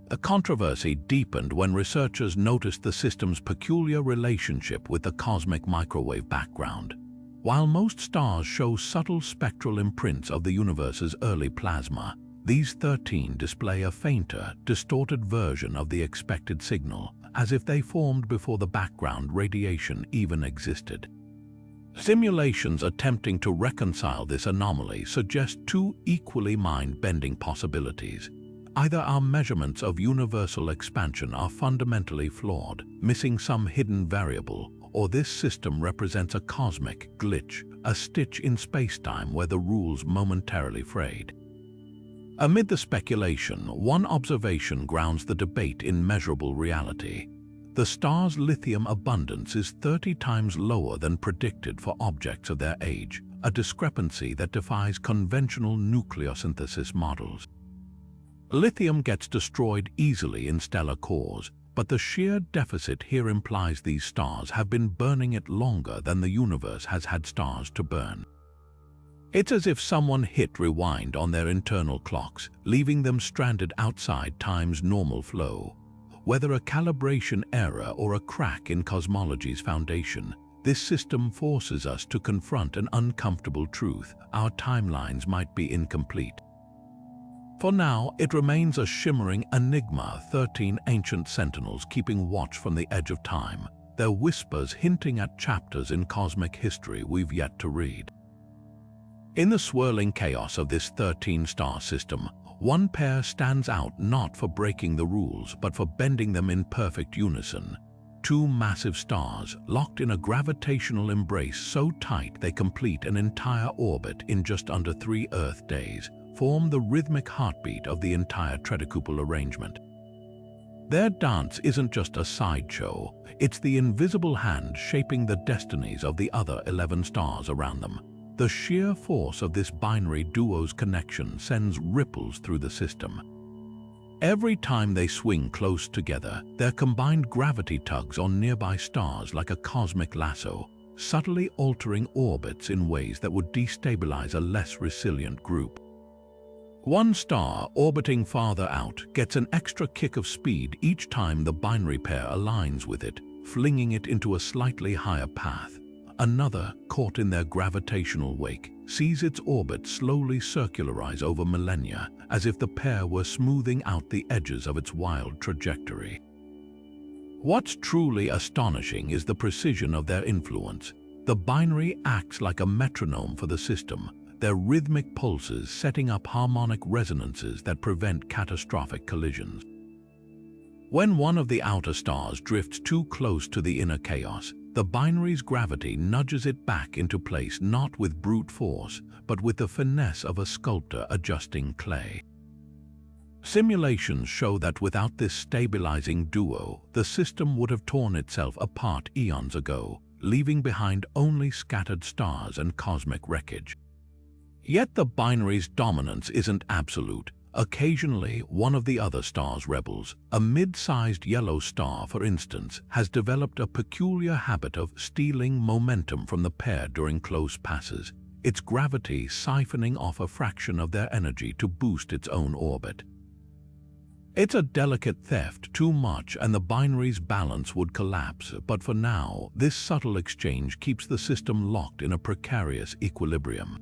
The controversy deepened when researchers noticed the system's peculiar relationship with the cosmic microwave background. While most stars show subtle spectral imprints of the universe's early plasma, these 13 display a fainter, distorted version of the expected signal, as if they formed before the background radiation even existed. Simulations attempting to reconcile this anomaly suggest two equally mind-bending possibilities. Either our measurements of universal expansion are fundamentally flawed, missing some hidden variable, or this system represents a cosmic glitch, a stitch in space-time where the rules momentarily frayed. Amid the speculation, one observation grounds the debate in measurable reality. The star's lithium abundance is 30 times lower than predicted for objects of their age, a discrepancy that defies conventional nucleosynthesis models. Lithium gets destroyed easily in stellar cores, but the sheer deficit here implies these stars have been burning it longer than the universe has had stars to burn. It's as if someone hit rewind on their internal clocks, leaving them stranded outside time's normal flow. Whether a calibration error or a crack in cosmology's foundation, this system forces us to confront an uncomfortable truth: our timelines might be incomplete. For now, it remains a shimmering enigma, 13 ancient sentinels keeping watch from the edge of time, their whispers hinting at chapters in cosmic history we've yet to read. In the swirling chaos of this 13-star system, one pair stands out not for breaking the rules but for bending them in perfect unison. Two massive stars, locked in a gravitational embrace so tight they complete an entire orbit in just under 3 Earth days, form the rhythmic heartbeat of the entire Tredecuple arrangement. Their dance isn't just a sideshow, it's the invisible hand shaping the destinies of the other 11 stars around them. The sheer force of this binary duo's connection sends ripples through the system. Every time they swing close together, their combined gravity tugs on nearby stars like a cosmic lasso, subtly altering orbits in ways that would destabilize a less resilient group. One star orbiting farther out gets an extra kick of speed each time the binary pair aligns with it, flinging it into a slightly higher path. Another, caught in their gravitational wake, sees its orbit slowly circularize over millennia, as if the pair were smoothing out the edges of its wild trajectory. What's truly astonishing is the precision of their influence. The binary acts like a metronome for the system, their rhythmic pulses setting up harmonic resonances that prevent catastrophic collisions. When one of the outer stars drifts too close to the inner chaos, the binary's gravity nudges it back into place, not with brute force, but with the finesse of a sculptor adjusting clay. Simulations show that without this stabilizing duo, the system would have torn itself apart eons ago, leaving behind only scattered stars and cosmic wreckage. Yet the binary's dominance isn't absolute. Occasionally, one of the other stars rebels. A mid-sized yellow star, for instance, has developed a peculiar habit of stealing momentum from the pair during close passes, its gravity siphoning off a fraction of their energy to boost its own orbit. It's a delicate theft. Too much and the binary's balance would collapse, but for now, this subtle exchange keeps the system locked in a precarious equilibrium.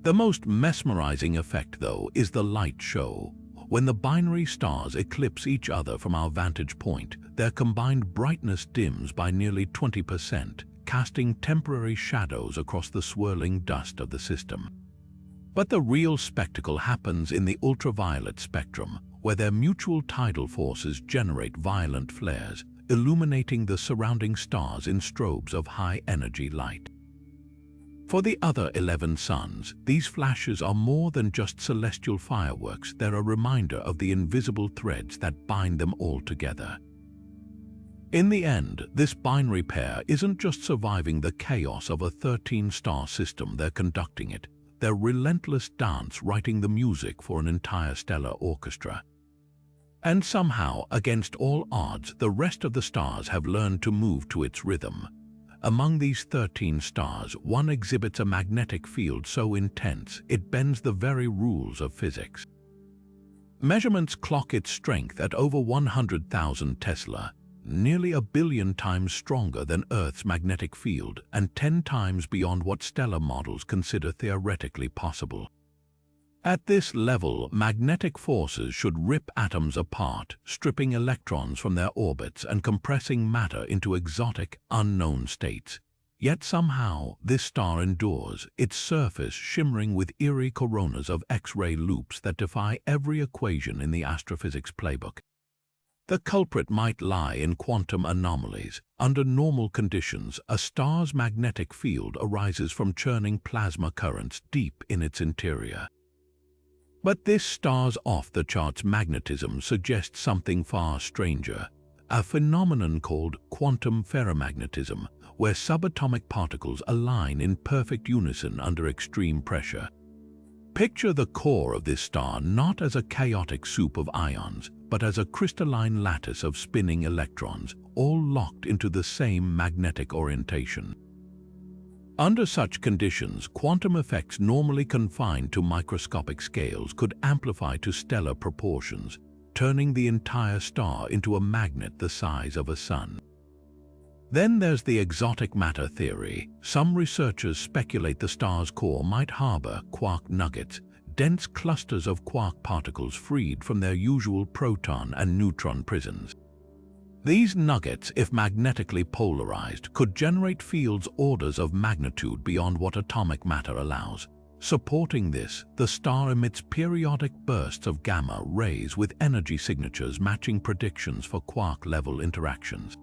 The most mesmerizing effect, though, is the light show. When the binary stars eclipse each other from our vantage point, their combined brightness dims by nearly 20%, casting temporary shadows across the swirling dust of the system. But the real spectacle happens in the ultraviolet spectrum, where their mutual tidal forces generate violent flares, illuminating the surrounding stars in strobes of high-energy light. For the other 11 suns, these flashes are more than just celestial fireworks. They're a reminder of the invisible threads that bind them all together. In the end, this binary pair isn't just surviving the chaos of a 13-star system, they're conducting it, their relentless dance writing the music for an entire stellar orchestra. And somehow, against all odds, the rest of the stars have learned to move to its rhythm. Among these 13 stars, one exhibits a magnetic field so intense it bends the very rules of physics. Measurements clock its strength at over 100,000 Tesla, nearly 1 billion times stronger than Earth's magnetic field and 10 times beyond what stellar models consider theoretically possible. At this level, magnetic forces should rip atoms apart, stripping electrons from their orbits and compressing matter into exotic, unknown states. Yet somehow, this star endures, its surface shimmering with eerie coronas of X-ray loops that defy every equation in the astrophysics playbook. The culprit might lie in quantum anomalies. Under normal conditions, a star's magnetic field arises from churning plasma currents deep in its interior. But this star's off-the-charts magnetism suggests something far stranger, a phenomenon called quantum ferromagnetism, where subatomic particles align in perfect unison under extreme pressure. Picture the core of this star not as a chaotic soup of ions, but as a crystalline lattice of spinning electrons, all locked into the same magnetic orientation. Under such conditions, quantum effects normally confined to microscopic scales could amplify to stellar proportions, turning the entire star into a magnet the size of a sun. Then there's the exotic matter theory. Some researchers speculate the star's core might harbor quark nuggets, dense clusters of quark particles freed from their usual proton and neutron prisons. These nuggets, if magnetically polarized, could generate fields orders of magnitude beyond what atomic matter allows. Supporting this, the star emits periodic bursts of gamma rays with energy signatures matching predictions for quark-level interactions.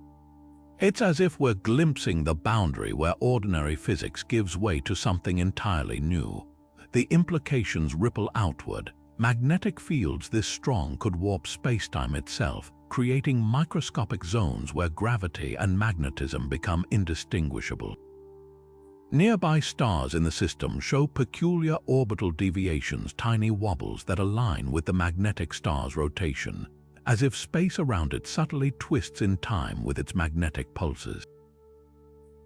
It's as if we're glimpsing the boundary where ordinary physics gives way to something entirely new. The implications ripple outward. Magnetic fields this strong could warp spacetime itself, creating microscopic zones where gravity and magnetism become indistinguishable. Nearby stars in the system show peculiar orbital deviations, tiny wobbles that align with the magnetic star's rotation, as if space around it subtly twists in time with its magnetic pulses.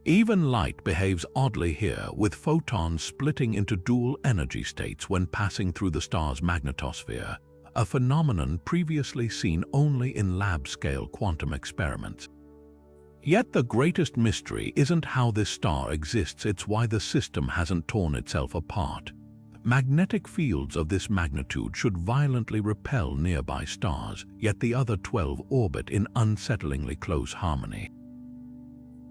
Even light behaves oddly here, with photons splitting into dual energy states when passing through the star's magnetosphere, a phenomenon previously seen only in lab-scale quantum experiments. Yet the greatest mystery isn't how this star exists, it's why the system hasn't torn itself apart. Magnetic fields of this magnitude should violently repel nearby stars, yet the other 12 orbit in unsettlingly close harmony.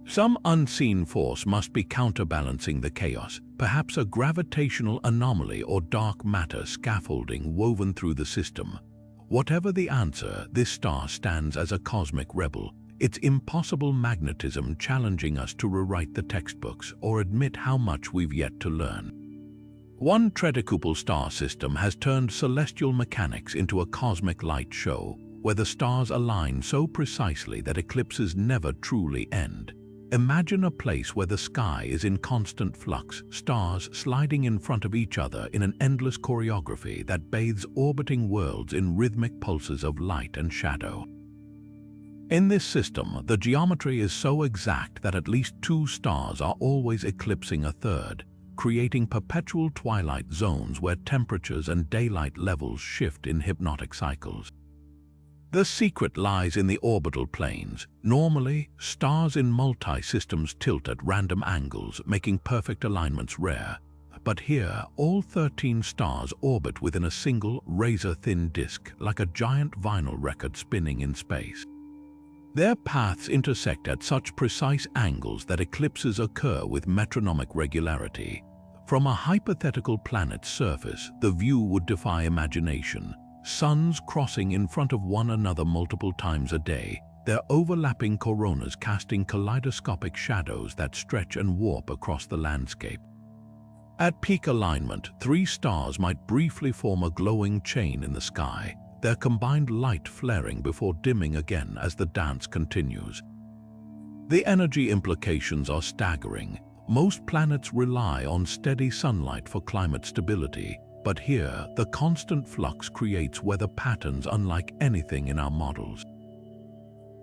Some unseen force must be counterbalancing the chaos, perhaps a gravitational anomaly or dark matter scaffolding woven through the system. Whatever the answer, this star stands as a cosmic rebel, its impossible magnetism challenging us to rewrite the textbooks or admit how much we've yet to learn. One Tredecuple star system has turned celestial mechanics into a cosmic light show, where the stars align so precisely that eclipses never truly end. Imagine a place where the sky is in constant flux, stars sliding in front of each other in an endless choreography that bathes orbiting worlds in rhythmic pulses of light and shadow. In this system, the geometry is so exact that at least 2 stars are always eclipsing a third, creating perpetual twilight zones where temperatures and daylight levels shift in hypnotic cycles. The secret lies in the orbital planes. Normally, stars in multi-systems tilt at random angles, making perfect alignments rare. But here, all 13 stars orbit within a single razor-thin disk, like a giant vinyl record spinning in space. Their paths intersect at such precise angles that eclipses occur with metronomic regularity. From a hypothetical planet's surface, the view would defy imagination. Suns crossing in front of one another multiple times a day, their overlapping coronas casting kaleidoscopic shadows that stretch and warp across the landscape. At peak alignment, 3 stars might briefly form a glowing chain in the sky, their combined light flaring before dimming again as the dance continues. The energy implications are staggering. Most planets rely on steady sunlight for climate stability, but here, the constant flux creates weather patterns unlike anything in our models.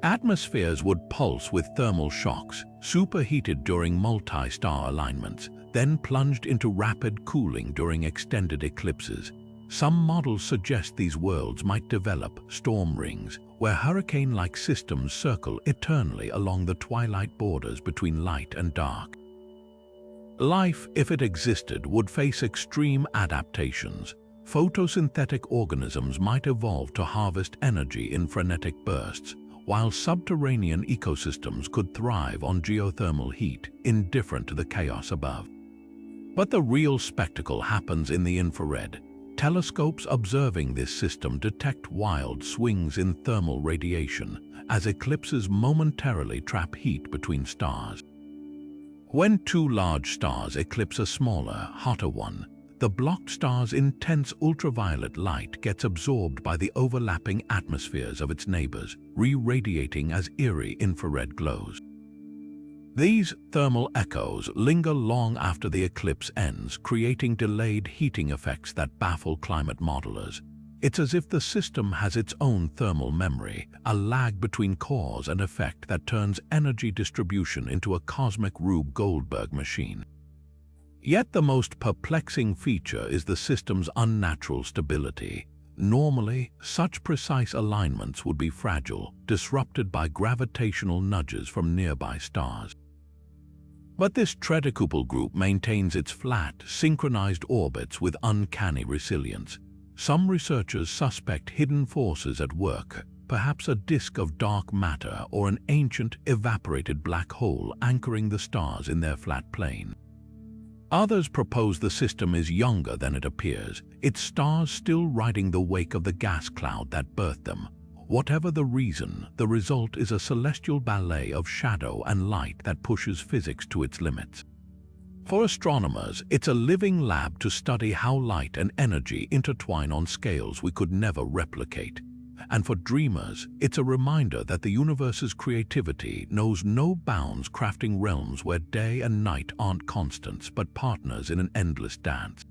Atmospheres would pulse with thermal shocks, superheated during multi-star alignments, then plunged into rapid cooling during extended eclipses. Some models suggest these worlds might develop storm rings, where hurricane-like systems circle eternally along the twilight borders between light and dark. Life, if it existed, would face extreme adaptations. Photosynthetic organisms might evolve to harvest energy in frenetic bursts, while subterranean ecosystems could thrive on geothermal heat, indifferent to the chaos above. But the real spectacle happens in the infrared. Telescopes observing this system detect wild swings in thermal radiation, as eclipses momentarily trap heat between stars. When 2 large stars eclipse a smaller, hotter one, the blocked star's intense ultraviolet light gets absorbed by the overlapping atmospheres of its neighbors, re-radiating as eerie infrared glows. These thermal echoes linger long after the eclipse ends, creating delayed heating effects that baffle climate modelers. It's as if the system has its own thermal memory, a lag between cause and effect that turns energy distribution into a cosmic Rube Goldberg machine. Yet the most perplexing feature is the system's unnatural stability. Normally, such precise alignments would be fragile, disrupted by gravitational nudges from nearby stars. But this Tredecuple group maintains its flat, synchronized orbits with uncanny resilience. Some researchers suspect hidden forces at work, perhaps a disk of dark matter or an ancient, evaporated black hole anchoring the stars in their flat plane. Others propose the system is younger than it appears, its stars still riding the wake of the gas cloud that birthed them. Whatever the reason, the result is a celestial ballet of shadow and light that pushes physics to its limits. For astronomers, it's a living lab to study how light and energy intertwine on scales we could never replicate. And for dreamers, it's a reminder that the universe's creativity knows no bounds, crafting realms where day and night aren't constants but partners in an endless dance.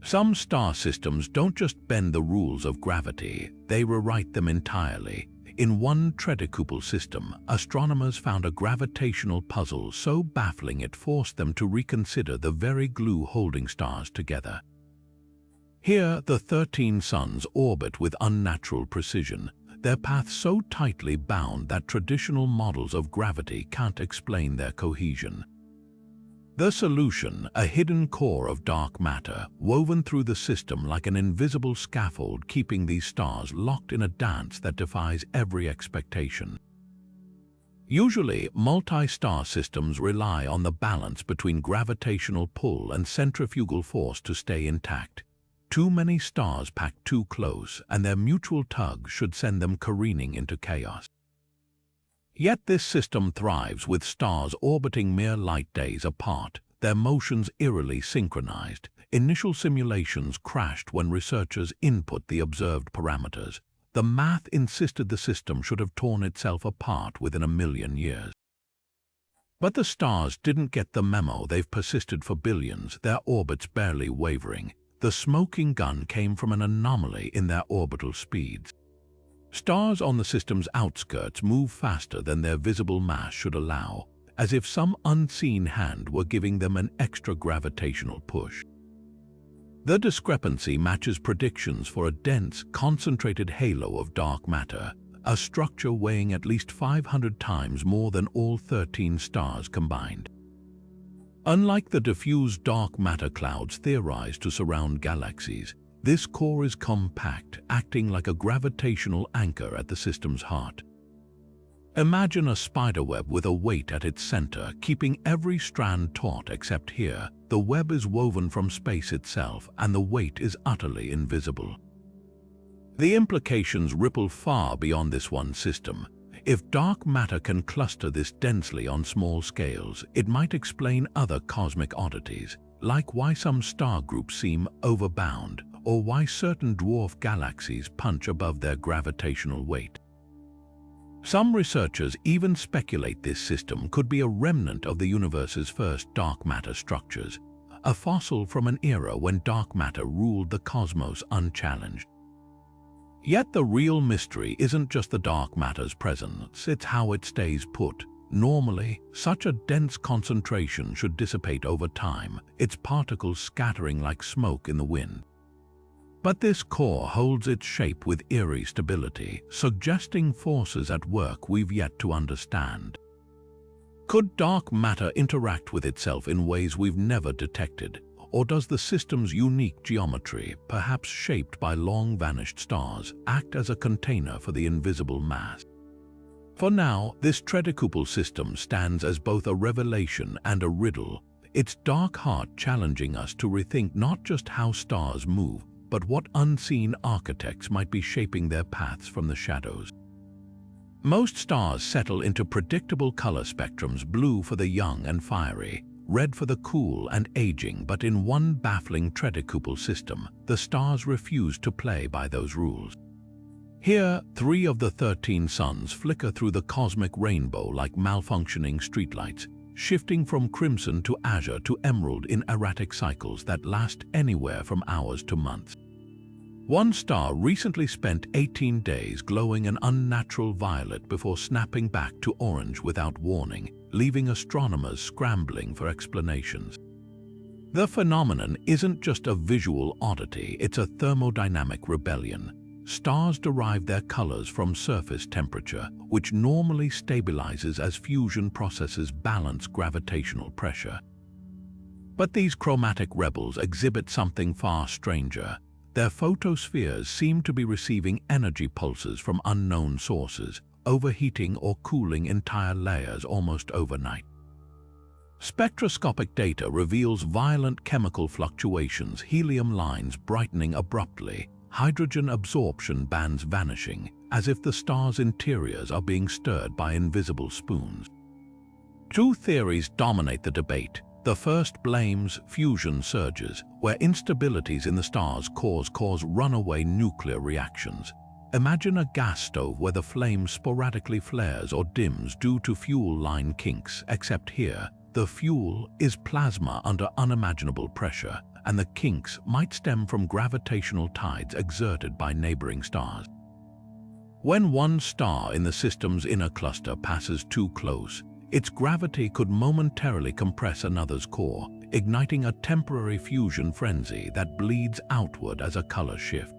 Some star systems don't just bend the rules of gravity, they rewrite them entirely. In one Tredecuple system, astronomers found a gravitational puzzle so baffling it forced them to reconsider the very glue holding stars together. Here, the 13 suns orbit with unnatural precision, their paths so tightly bound that traditional models of gravity can't explain their cohesion. The solution, a hidden core of dark matter, woven through the system like an invisible scaffold keeping these stars locked in a dance that defies every expectation. Usually, multi-star systems rely on the balance between gravitational pull and centrifugal force to stay intact. Too many stars packed too close, and their mutual tug should send them careening into chaos. Yet this system thrives with stars orbiting mere light days apart, their motions eerily synchronized. Initial simulations crashed when researchers input the observed parameters. The math insisted the system should have torn itself apart within a million years. But the stars didn't get the memo. They've persisted for billions, their orbits barely wavering. The smoking gun came from an anomaly in their orbital speeds. Stars on the system's outskirts move faster than their visible mass should allow, as if some unseen hand were giving them an extra gravitational push. The discrepancy matches predictions for a dense, concentrated halo of dark matter, a structure weighing at least 500 times more than all 13 stars combined. Unlike the diffuse dark matter clouds theorized to surround galaxies, this core is compact, acting like a gravitational anchor at the system's heart. Imagine a spiderweb with a weight at its center, keeping every strand taut except here. The web is woven from space itself, and the weight is utterly invisible. The implications ripple far beyond this one system. If dark matter can cluster this densely on small scales, it might explain other cosmic oddities, like why some star groups seem overbound, or why certain dwarf galaxies punch above their gravitational weight. Some researchers even speculate this system could be a remnant of the universe's first dark matter structures, a fossil from an era when dark matter ruled the cosmos unchallenged. Yet the real mystery isn't just the dark matter's presence, it's how it stays put. Normally, such a dense concentration should dissipate over time, its particles scattering like smoke in the wind. But this core holds its shape with eerie stability, suggesting forces at work we've yet to understand. Could dark matter interact with itself in ways we've never detected? Or does the system's unique geometry, perhaps shaped by long-vanished stars, act as a container for the invisible mass? For now, this Tredecuple system stands as both a revelation and a riddle, its dark heart challenging us to rethink not just how stars move, but what unseen architects might be shaping their paths from the shadows. Most stars settle into predictable color spectrums: blue for the young and fiery, red for the cool and aging, but in one baffling Tredecuple system, the stars refuse to play by those rules. Here, 3 of the 13 suns flicker through the cosmic rainbow like malfunctioning streetlights, shifting from crimson to azure to emerald in erratic cycles that last anywhere from hours to months. One star recently spent 18 days glowing an unnatural violet before snapping back to orange without warning, leaving astronomers scrambling for explanations. The phenomenon isn't just a visual oddity, it's a thermodynamic rebellion. Stars derive their colors from surface temperature, which normally stabilizes as fusion processes balance gravitational pressure. But these chromatic rebels exhibit something far stranger. Their photospheres seem to be receiving energy pulses from unknown sources, overheating or cooling entire layers almost overnight. Spectroscopic data reveals violent chemical fluctuations, helium lines brightening abruptly, hydrogen absorption bands vanishing, as if the star's interiors are being stirred by invisible spoons. Two theories dominate the debate. The first blames fusion surges, where instabilities in the stars cause runaway nuclear reactions. Imagine a gas stove where the flame sporadically flares or dims due to fuel line kinks, except here, the fuel is plasma under unimaginable pressure, and the kinks might stem from gravitational tides exerted by neighboring stars. When one star in the system's inner cluster passes too close, its gravity could momentarily compress another's core, igniting a temporary fusion frenzy that bleeds outward as a color shift.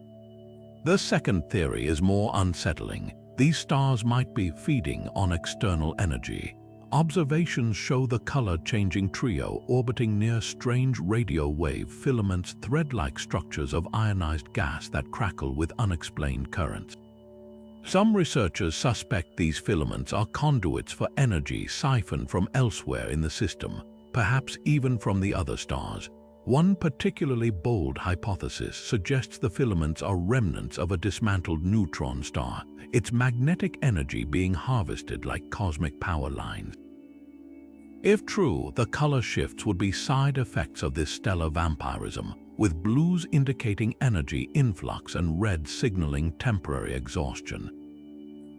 The second theory is more unsettling. These stars might be feeding on external energy. Observations show the color-changing trio orbiting near strange radio wave filaments, thread-like structures of ionized gas that crackle with unexplained currents. Some researchers suspect these filaments are conduits for energy siphoned from elsewhere in the system, perhaps even from the other stars. One particularly bold hypothesis suggests the filaments are remnants of a dismantled neutron star, its magnetic energy being harvested like cosmic power lines. If true, the color shifts would be side effects of this stellar vampirism, with blues indicating energy influx and red signaling temporary exhaustion.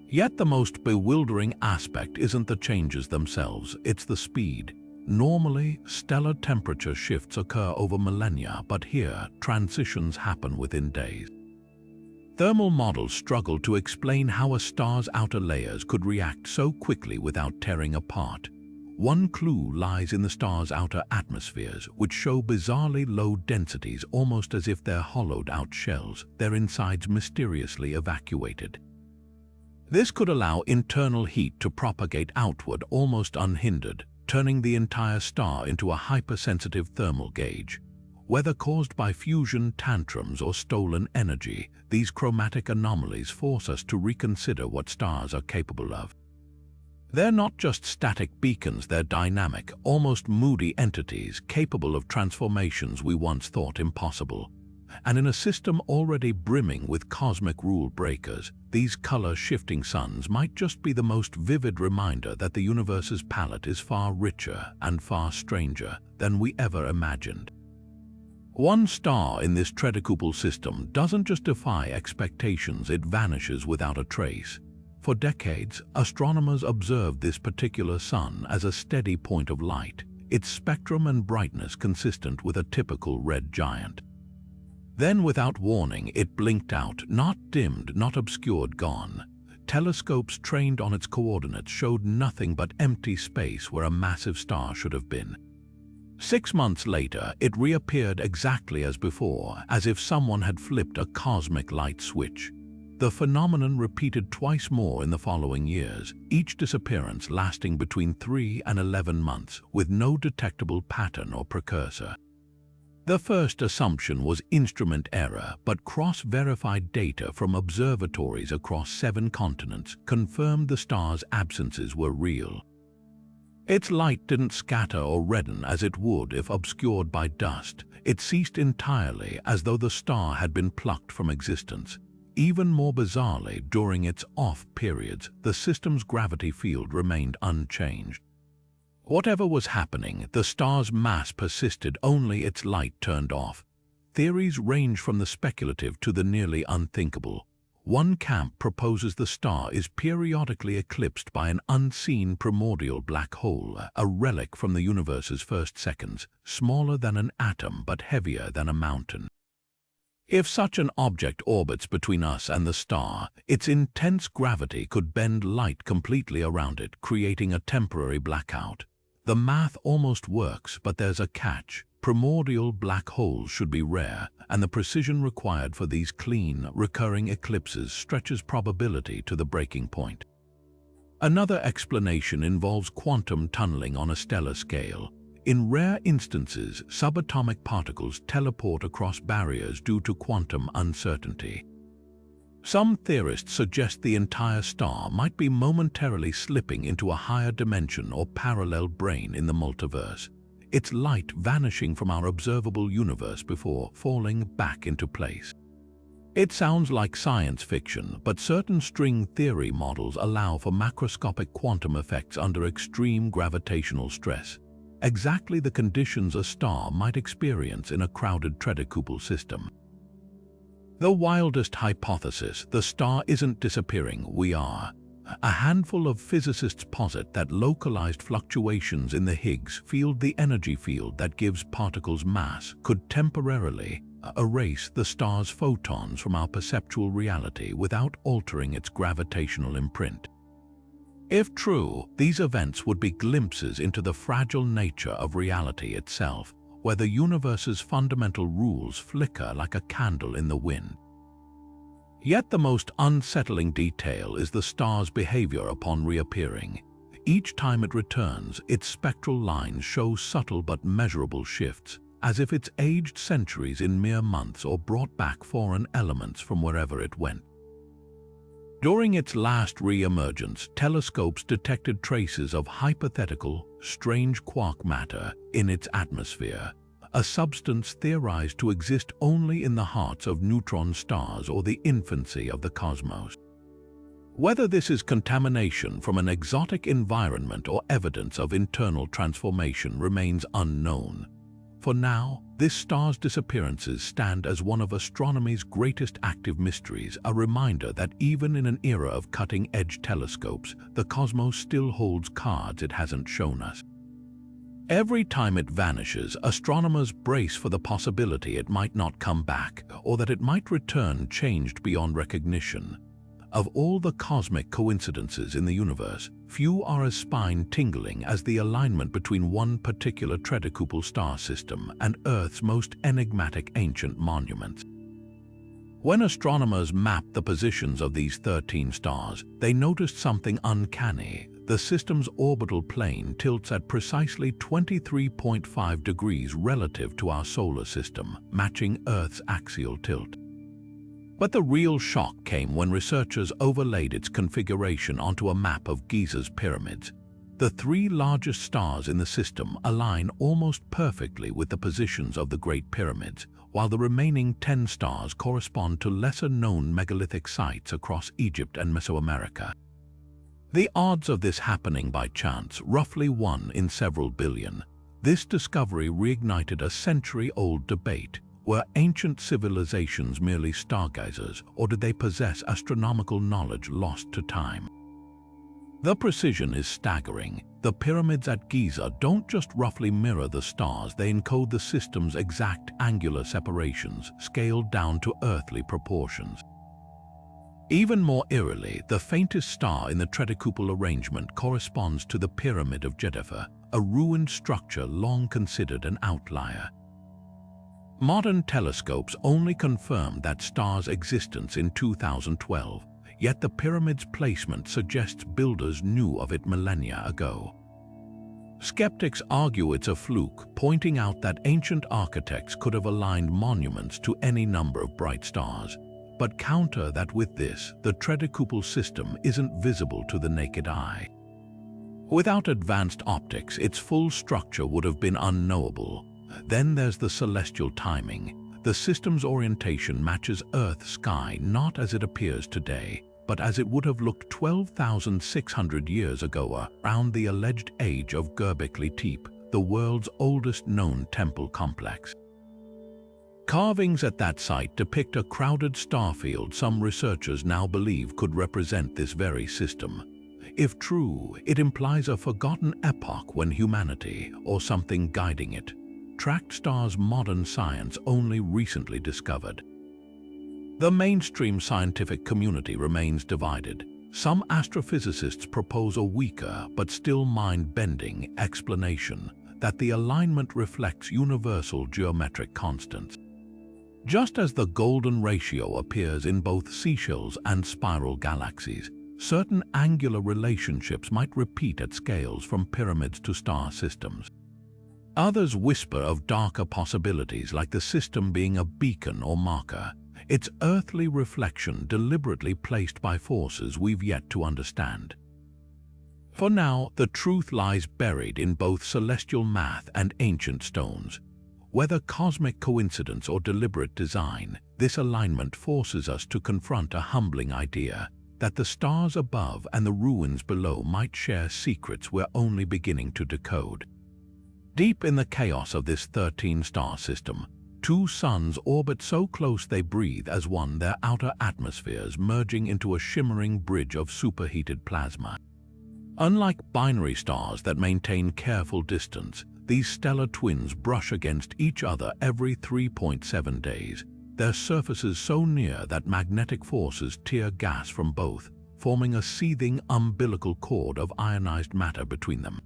Yet the most bewildering aspect isn't the changes themselves, it's the speed. Normally, stellar temperature shifts occur over millennia, but here, transitions happen within days. Thermal models struggle to explain how a star's outer layers could react so quickly without tearing apart. One clue lies in the star's outer atmospheres, which show bizarrely low densities, almost as if they're hollowed-out shells, their insides mysteriously evacuated. This could allow internal heat to propagate outward almost unhindered, turning the entire star into a hypersensitive thermal gauge. Whether caused by fusion tantrums or stolen energy, these chromatic anomalies force us to reconsider what stars are capable of. They're not just static beacons, they're dynamic, almost moody entities capable of transformations we once thought impossible. And in a system already brimming with cosmic rule breakers, these color-shifting suns might just be the most vivid reminder that the universe's palette is far richer and far stranger than we ever imagined. One star in this Tredecuple system doesn't just defy expectations, it vanishes without a trace. For decades, astronomers observed this particular sun as a steady point of light, its spectrum and brightness consistent with a typical red giant. Then, without warning, it blinked out, not dimmed, not obscured, gone. Telescopes trained on its coordinates showed nothing but empty space where a massive star should have been. 6 months later, it reappeared exactly as before, as if someone had flipped a cosmic light switch. The phenomenon repeated twice more in the following years, each disappearance lasting between 3 and 11 months, with no detectable pattern or precursor. The first assumption was instrument error, but cross-verified data from observatories across 7 continents confirmed the star's absences were real. Its light didn't scatter or redden as it would if obscured by dust. It ceased entirely, as though the star had been plucked from existence. Even more bizarrely, during its off periods, the system's gravity field remained unchanged. Whatever was happening, the star's mass persisted, only its light turned off. Theories range from the speculative to the nearly unthinkable. One camp proposes the star is periodically eclipsed by an unseen primordial black hole, a relic from the universe's first seconds, smaller than an atom but heavier than a mountain. If such an object orbits between us and the star, its intense gravity could bend light completely around it, creating a temporary blackout. The math almost works, but there's a catch. Primordial black holes should be rare, and the precision required for these clean, recurring eclipses stretches probability to the breaking point. Another explanation involves quantum tunneling on a stellar scale. In rare instances, subatomic particles teleport across barriers due to quantum uncertainty. Some theorists suggest the entire star might be momentarily slipping into a higher dimension or parallel brane in the multiverse, its light vanishing from our observable universe before falling back into place. It sounds like science fiction, but certain string theory models allow for macroscopic quantum effects under extreme gravitational stress, exactly the conditions a star might experience in a crowded Tredecuple system. The wildest hypothesis, the star isn't disappearing, we are. A handful of physicists posit that localized fluctuations in the Higgs field, the energy field that gives particles mass, could temporarily erase the star's photons from our perceptual reality without altering its gravitational imprint. If true, these events would be glimpses into the fragile nature of reality itself, where the universe's fundamental rules flicker like a candle in the wind. Yet the most unsettling detail is the star's behavior upon reappearing. Each time it returns, its spectral lines show subtle but measurable shifts, as if it's aged centuries in mere months or brought back foreign elements from wherever it went. During its last re-emergence, telescopes detected traces of hypothetical, strange quark matter in its atmosphere, a substance theorized to exist only in the hearts of neutron stars or the infancy of the cosmos. Whether this is contamination from an exotic environment or evidence of internal transformation remains unknown. For now, this star's disappearances stand as one of astronomy's greatest active mysteries, a reminder that even in an era of cutting-edge telescopes, the cosmos still holds cards it hasn't shown us. Every time it vanishes, astronomers brace for the possibility it might not come back, or that it might return changed beyond recognition. Of all the cosmic coincidences in the universe, few are as spine-tingling as the alignment between one particular Tredecuple star system and Earth's most enigmatic ancient monuments. When astronomers mapped the positions of these 13 stars, they noticed something uncanny. The system's orbital plane tilts at precisely 23.5 degrees relative to our solar system, matching Earth's axial tilt. But the real shock came when researchers overlaid its configuration onto a map of Giza's pyramids. The three largest stars in the system align almost perfectly with the positions of the Great Pyramids, while the remaining 10 stars correspond to lesser-known megalithic sites across Egypt and Mesoamerica. The odds of this happening by chance, roughly 1 in several billion. This discovery reignited a century-old debate. Were ancient civilizations merely stargazers, or did they possess astronomical knowledge lost to time? The precision is staggering. The pyramids at Giza don't just roughly mirror the stars, they encode the system's exact angular separations, scaled down to earthly proportions. Even more eerily, the faintest star in the Tredecuple arrangement corresponds to the Pyramid of Djedefre, a ruined structure long considered an outlier. Modern telescopes only confirmed that star's existence in 2012, yet the pyramid's placement suggests builders knew of it millennia ago. Skeptics argue it's a fluke, pointing out that ancient architects could have aligned monuments to any number of bright stars, but counter that with this, the Tredecuple system isn't visible to the naked eye. Without advanced optics, its full structure would have been unknowable. Then there's the celestial timing. The system's orientation matches Earth's sky not as it appears today, but as it would have looked 12,600 years ago around the alleged age of Göbekli Tepe, the world's oldest known temple complex. Carvings at that site depict a crowded starfield some researchers now believe could represent this very system. If true, it implies a forgotten epoch when humanity, or something guiding it, tracked stars modern science only recently discovered. The mainstream scientific community remains divided. Some astrophysicists propose a weaker but still mind-bending explanation that the alignment reflects universal geometric constants. Just as the golden ratio appears in both seashells and spiral galaxies, certain angular relationships might repeat at scales from pyramids to star systems. Others whisper of darker possibilities, like the system being a beacon or marker, its earthly reflection deliberately placed by forces we've yet to understand. For now, the truth lies buried in both celestial math and ancient stones. Whether cosmic coincidence or deliberate design, this alignment forces us to confront a humbling idea that the stars above and the ruins below might share secrets we're only beginning to decode. Deep in the chaos of this 13-star system, two suns orbit so close they breathe as one, their outer atmospheres merging into a shimmering bridge of superheated plasma. Unlike binary stars that maintain careful distance, these stellar twins brush against each other every 3.7 days, their surfaces so near that magnetic forces tear gas from both, forming a seething umbilical cord of ionized matter between them.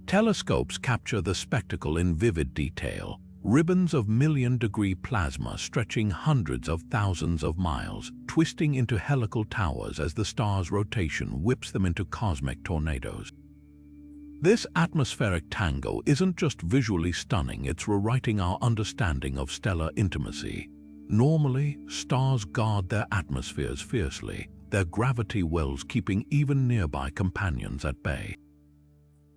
Telescopes capture the spectacle in vivid detail, ribbons of million-degree plasma stretching hundreds of thousands of miles, twisting into helical towers as the star's rotation whips them into cosmic tornadoes. This atmospheric tango isn't just visually stunning, it's rewriting our understanding of stellar intimacy. Normally, stars guard their atmospheres fiercely, their gravity wells keeping even nearby companions at bay.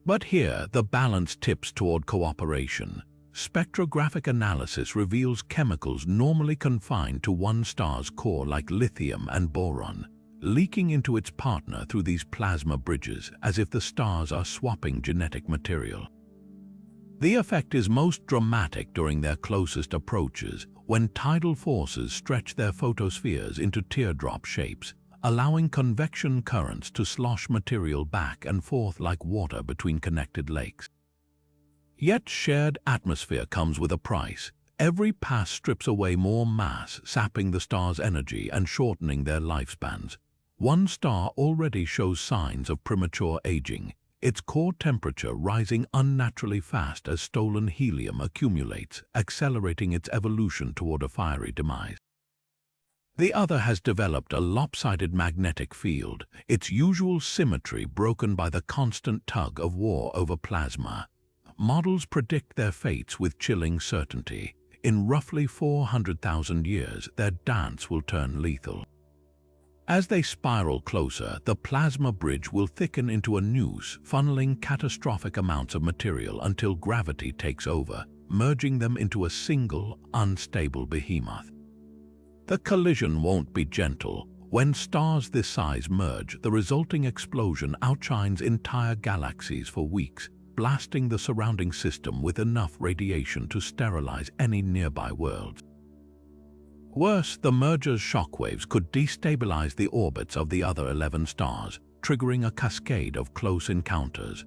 But here, the balance tips toward cooperation. Spectrographic analysis reveals chemicals normally confined to one star's core, like lithium and boron, leaking into its partner through these plasma bridges, as if the stars are swapping genetic material. The effect is most dramatic during their closest approaches, when tidal forces stretch their photospheres into teardrop shapes, allowing convection currents to slosh material back and forth like water between connected lakes. Yet shared atmosphere comes with a price. Every pass strips away more mass, sapping the star's energy and shortening their lifespans. One star already shows signs of premature aging, its core temperature rising unnaturally fast as stolen helium accumulates, accelerating its evolution toward a fiery demise. The other has developed a lopsided magnetic field, its usual symmetry broken by the constant tug of war over plasma. Models predict their fates with chilling certainty. In roughly 400,000 years, their dance will turn lethal. As they spiral closer, the plasma bridge will thicken into a noose, funneling catastrophic amounts of material until gravity takes over, merging them into a single, unstable behemoth. The collision won't be gentle. When stars this size merge, the resulting explosion outshines entire galaxies for weeks, blasting the surrounding system with enough radiation to sterilize any nearby worlds. Worse, the merger's shockwaves could destabilize the orbits of the other 11 stars, triggering a cascade of close encounters.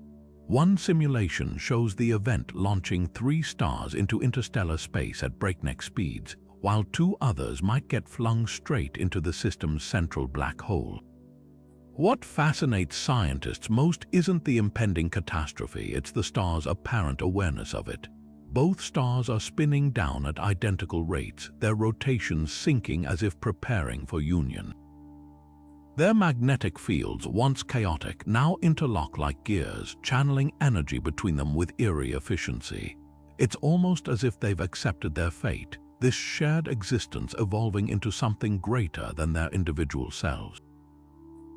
One simulation shows the event launching 3 stars into interstellar space at breakneck speeds, while 2 others might get flung straight into the system's central black hole. What fascinates scientists most isn't the impending catastrophe, it's the star's apparent awareness of it. Both stars are spinning down at identical rates, their rotations syncing as if preparing for union. Their magnetic fields, once chaotic, now interlock like gears, channeling energy between them with eerie efficiency. It's almost as if they've accepted their fate, this shared existence evolving into something greater than their individual selves.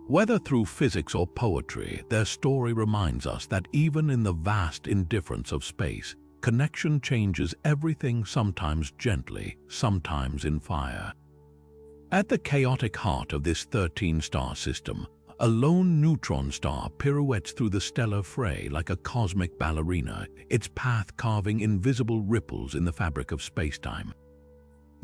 Whether through physics or poetry, their story reminds us that even in the vast indifference of space, connection changes everything, sometimes gently, sometimes in fire. At the chaotic heart of this 13-star system, a lone neutron star pirouettes through the stellar fray like a cosmic ballerina, its path carving invisible ripples in the fabric of spacetime.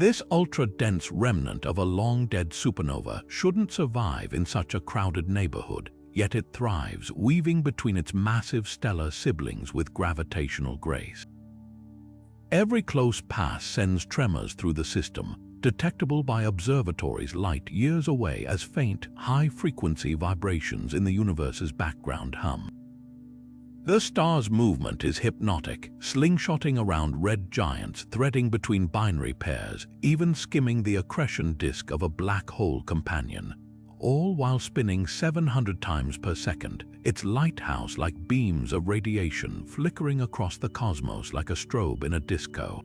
This ultra-dense remnant of a long-dead supernova shouldn't survive in such a crowded neighborhood, yet it thrives, weaving between its massive stellar siblings with gravitational grace. Every close pass sends tremors through the system, detectable by observatories light years away as faint, high-frequency vibrations in the universe's background hum. The star's movement is hypnotic, slingshotting around red giants, threading between binary pairs, even skimming the accretion disk of a black hole companion, all while spinning 700 times per second, its lighthouse like beams of radiation flickering across the cosmos like a strobe in a disco.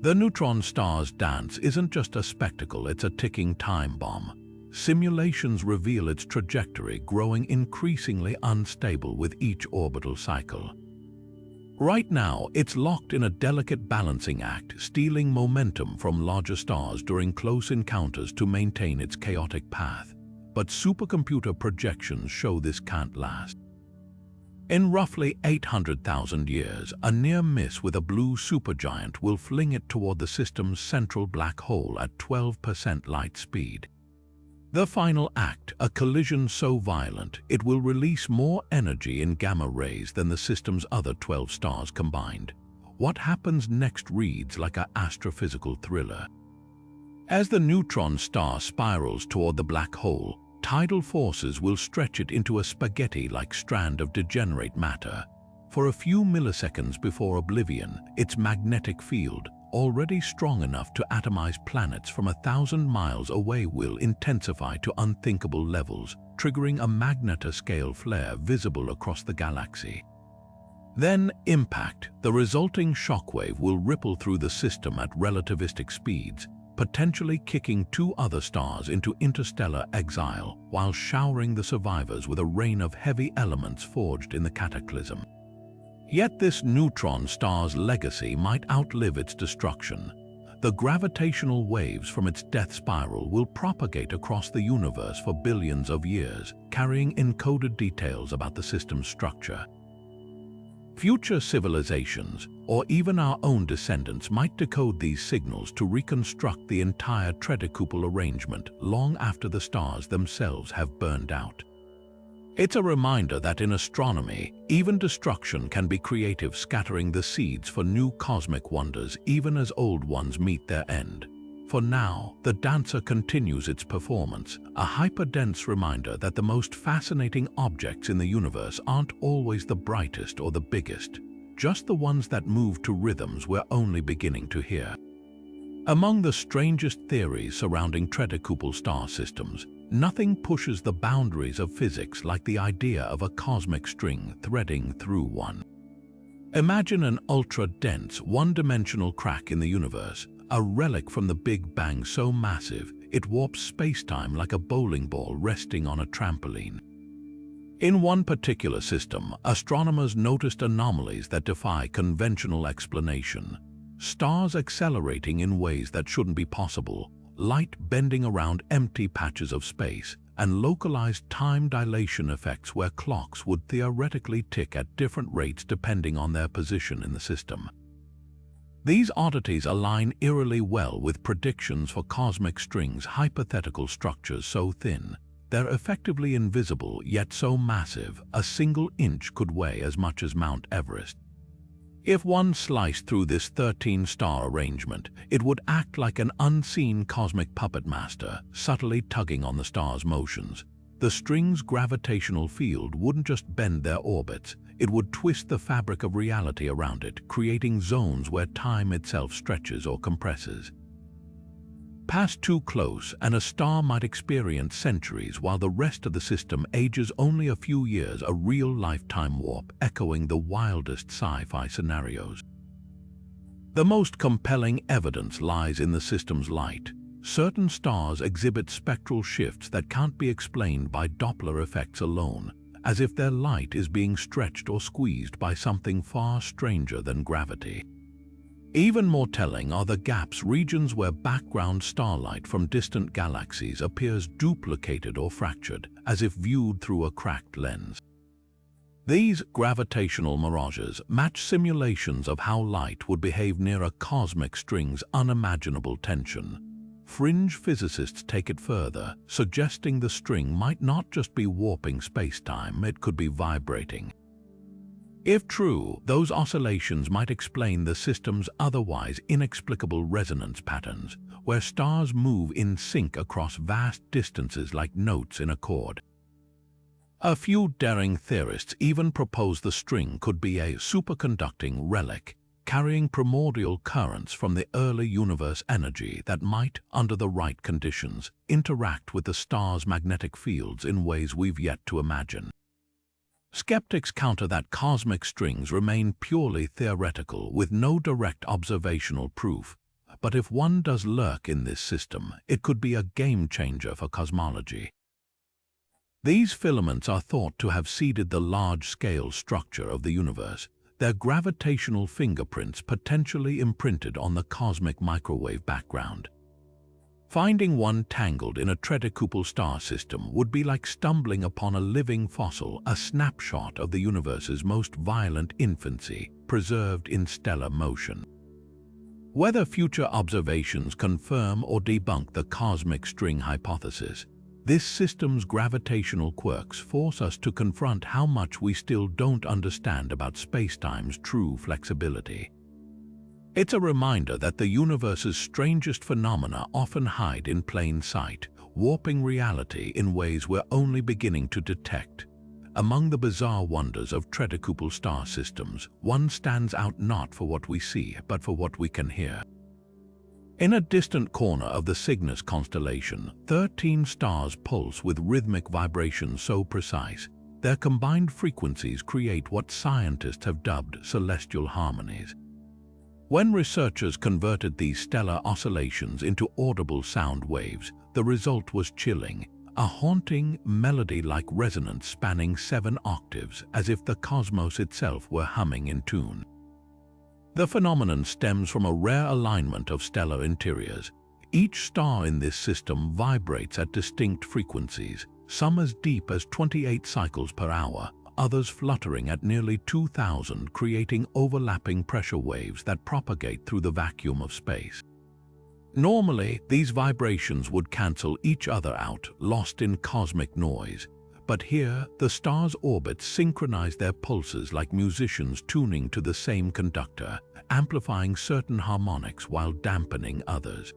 The neutron star's dance isn't just a spectacle, it's a ticking time bomb. Simulations reveal its trajectory growing increasingly unstable with each orbital cycle. Right now, it's locked in a delicate balancing act, stealing momentum from larger stars during close encounters to maintain its chaotic path. But supercomputer projections show this can't last. In roughly 800,000 years, a near miss with a blue supergiant will fling it toward the system's central black hole at 12% light speed. The final act, a collision so violent, it will release more energy in gamma rays than the system's other 12 stars combined. What happens next reads like an astrophysical thriller. As the neutron star spirals toward the black hole, tidal forces will stretch it into a spaghetti-like strand of degenerate matter. For a few milliseconds before oblivion, its magnetic field, already strong enough to atomize planets from 1,000 miles away, will intensify to unthinkable levels, triggering a magnetoscale flare visible across the galaxy. Then impact. The resulting shockwave will ripple through the system at relativistic speeds, potentially kicking 2 other stars into interstellar exile while showering the survivors with a rain of heavy elements forged in the cataclysm. Yet this neutron star's legacy might outlive its destruction. The gravitational waves from its death spiral will propagate across the universe for billions of years, carrying encoded details about the system's structure. Future civilizations, or even our own descendants, might decode these signals to reconstruct the entire Tredecuple arrangement long after the stars themselves have burned out. It's a reminder that in astronomy, even destruction can be creative, scattering the seeds for new cosmic wonders even as old ones meet their end. For now, the dancer continues its performance, a hyperdense reminder that the most fascinating objects in the universe aren't always the brightest or the biggest, just the ones that move to rhythms we're only beginning to hear. Among the strangest theories surrounding Tredecuple star systems, nothing pushes the boundaries of physics like the idea of a cosmic string threading through one. Imagine an ultra-dense, one-dimensional crack in the universe, a relic from the Big Bang so massive it warps space-time like a bowling ball resting on a trampoline. In one particular system, astronomers noticed anomalies that defy conventional explanation. Stars accelerating in ways that shouldn't be possible, light bending around empty patches of space, and localized time dilation effects where clocks would theoretically tick at different rates depending on their position in the system. These oddities align eerily well with predictions for cosmic strings' hypothetical structures so thin, they're effectively invisible yet so massive, a single inch could weigh as much as Mount Everest. If one sliced through this 13-star arrangement, it would act like an unseen cosmic puppet master, subtly tugging on the star's motions. The string's gravitational field wouldn't just bend their orbits, it would twist the fabric of reality around it, creating zones where time itself stretches or compresses. Pass too close, and a star might experience centuries while the rest of the system ages only a few years, a real lifetime warp echoing the wildest sci-fi scenarios. The most compelling evidence lies in the system's light. Certain stars exhibit spectral shifts that can't be explained by Doppler effects alone, as if their light is being stretched or squeezed by something far stranger than gravity. Even more telling are the gaps, regions where background starlight from distant galaxies appears duplicated or fractured, as if viewed through a cracked lens. These gravitational mirages match simulations of how light would behave near a cosmic string's unimaginable tension. Fringe physicists take it further, suggesting the string might not just be warping space-time, it could be vibrating. If true, those oscillations might explain the system's otherwise inexplicable resonance patterns, where stars move in sync across vast distances like notes in a chord. A few daring theorists even propose the string could be a superconducting relic, carrying primordial currents from the early universe energy that might, under the right conditions, interact with the star's magnetic fields in ways we've yet to imagine. Skeptics counter that cosmic strings remain purely theoretical with no direct observational proof, but if one does lurk in this system, it could be a game-changer for cosmology. These filaments are thought to have seeded the large-scale structure of the universe, their gravitational fingerprints potentially imprinted on the cosmic microwave background. Finding one tangled in a Tredecuple star system would be like stumbling upon a living fossil, a snapshot of the universe's most violent infancy, preserved in stellar motion. Whether future observations confirm or debunk the cosmic string hypothesis, this system's gravitational quirks force us to confront how much we still don't understand about spacetime's true flexibility. It's a reminder that the universe's strangest phenomena often hide in plain sight, warping reality in ways we're only beginning to detect. Among the bizarre wonders of Tredecuple star systems, one stands out not for what we see, but for what we can hear. In a distant corner of the Cygnus constellation, 13 stars pulse with rhythmic vibrations so precise, their combined frequencies create what scientists have dubbed celestial harmonies. When researchers converted these stellar oscillations into audible sound waves, the result was chilling, a haunting, melody-like resonance spanning 7 octaves, as if the cosmos itself were humming in tune. The phenomenon stems from a rare alignment of stellar interiors. Each star in this system vibrates at distinct frequencies, some as deep as 28 cycles per hour, others fluttering at nearly 2,000, creating overlapping pressure waves that propagate through the vacuum of space. Normally, these vibrations would cancel each other out, lost in cosmic noise. But here, the stars' orbits synchronize their pulses like musicians tuning to the same conductor, amplifying certain harmonics while dampening others.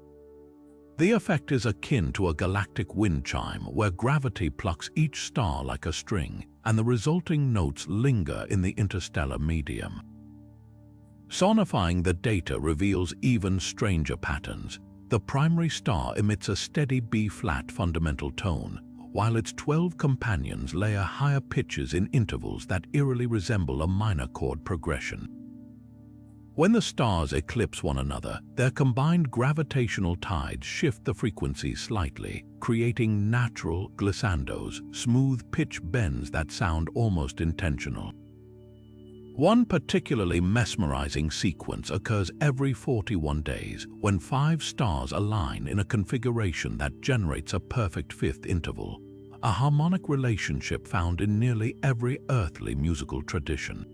The effect is akin to a galactic wind chime where gravity plucks each star like a string, and the resulting notes linger in the interstellar medium. Sonifying the data reveals even stranger patterns. The primary star emits a steady B-flat fundamental tone, while its 12 companions layer higher pitches in intervals that eerily resemble a minor chord progression. When the stars eclipse one another, their combined gravitational tides shift the frequency slightly, creating natural glissandos, smooth pitch bends that sound almost intentional. One particularly mesmerizing sequence occurs every 41 days when 5 stars align in a configuration that generates a perfect fifth interval, a harmonic relationship found in nearly every earthly musical tradition.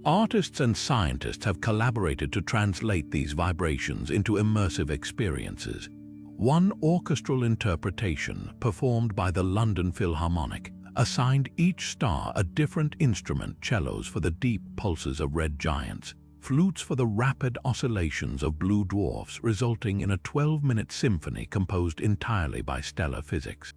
Artists and scientists have collaborated to translate these vibrations into immersive experiences. One orchestral interpretation, performed by the London Philharmonic, assigned each star a different instrument: cellos for the deep pulses of red giants, flutes for the rapid oscillations of blue dwarfs, resulting in a 12-minute symphony composed entirely by stellar physics.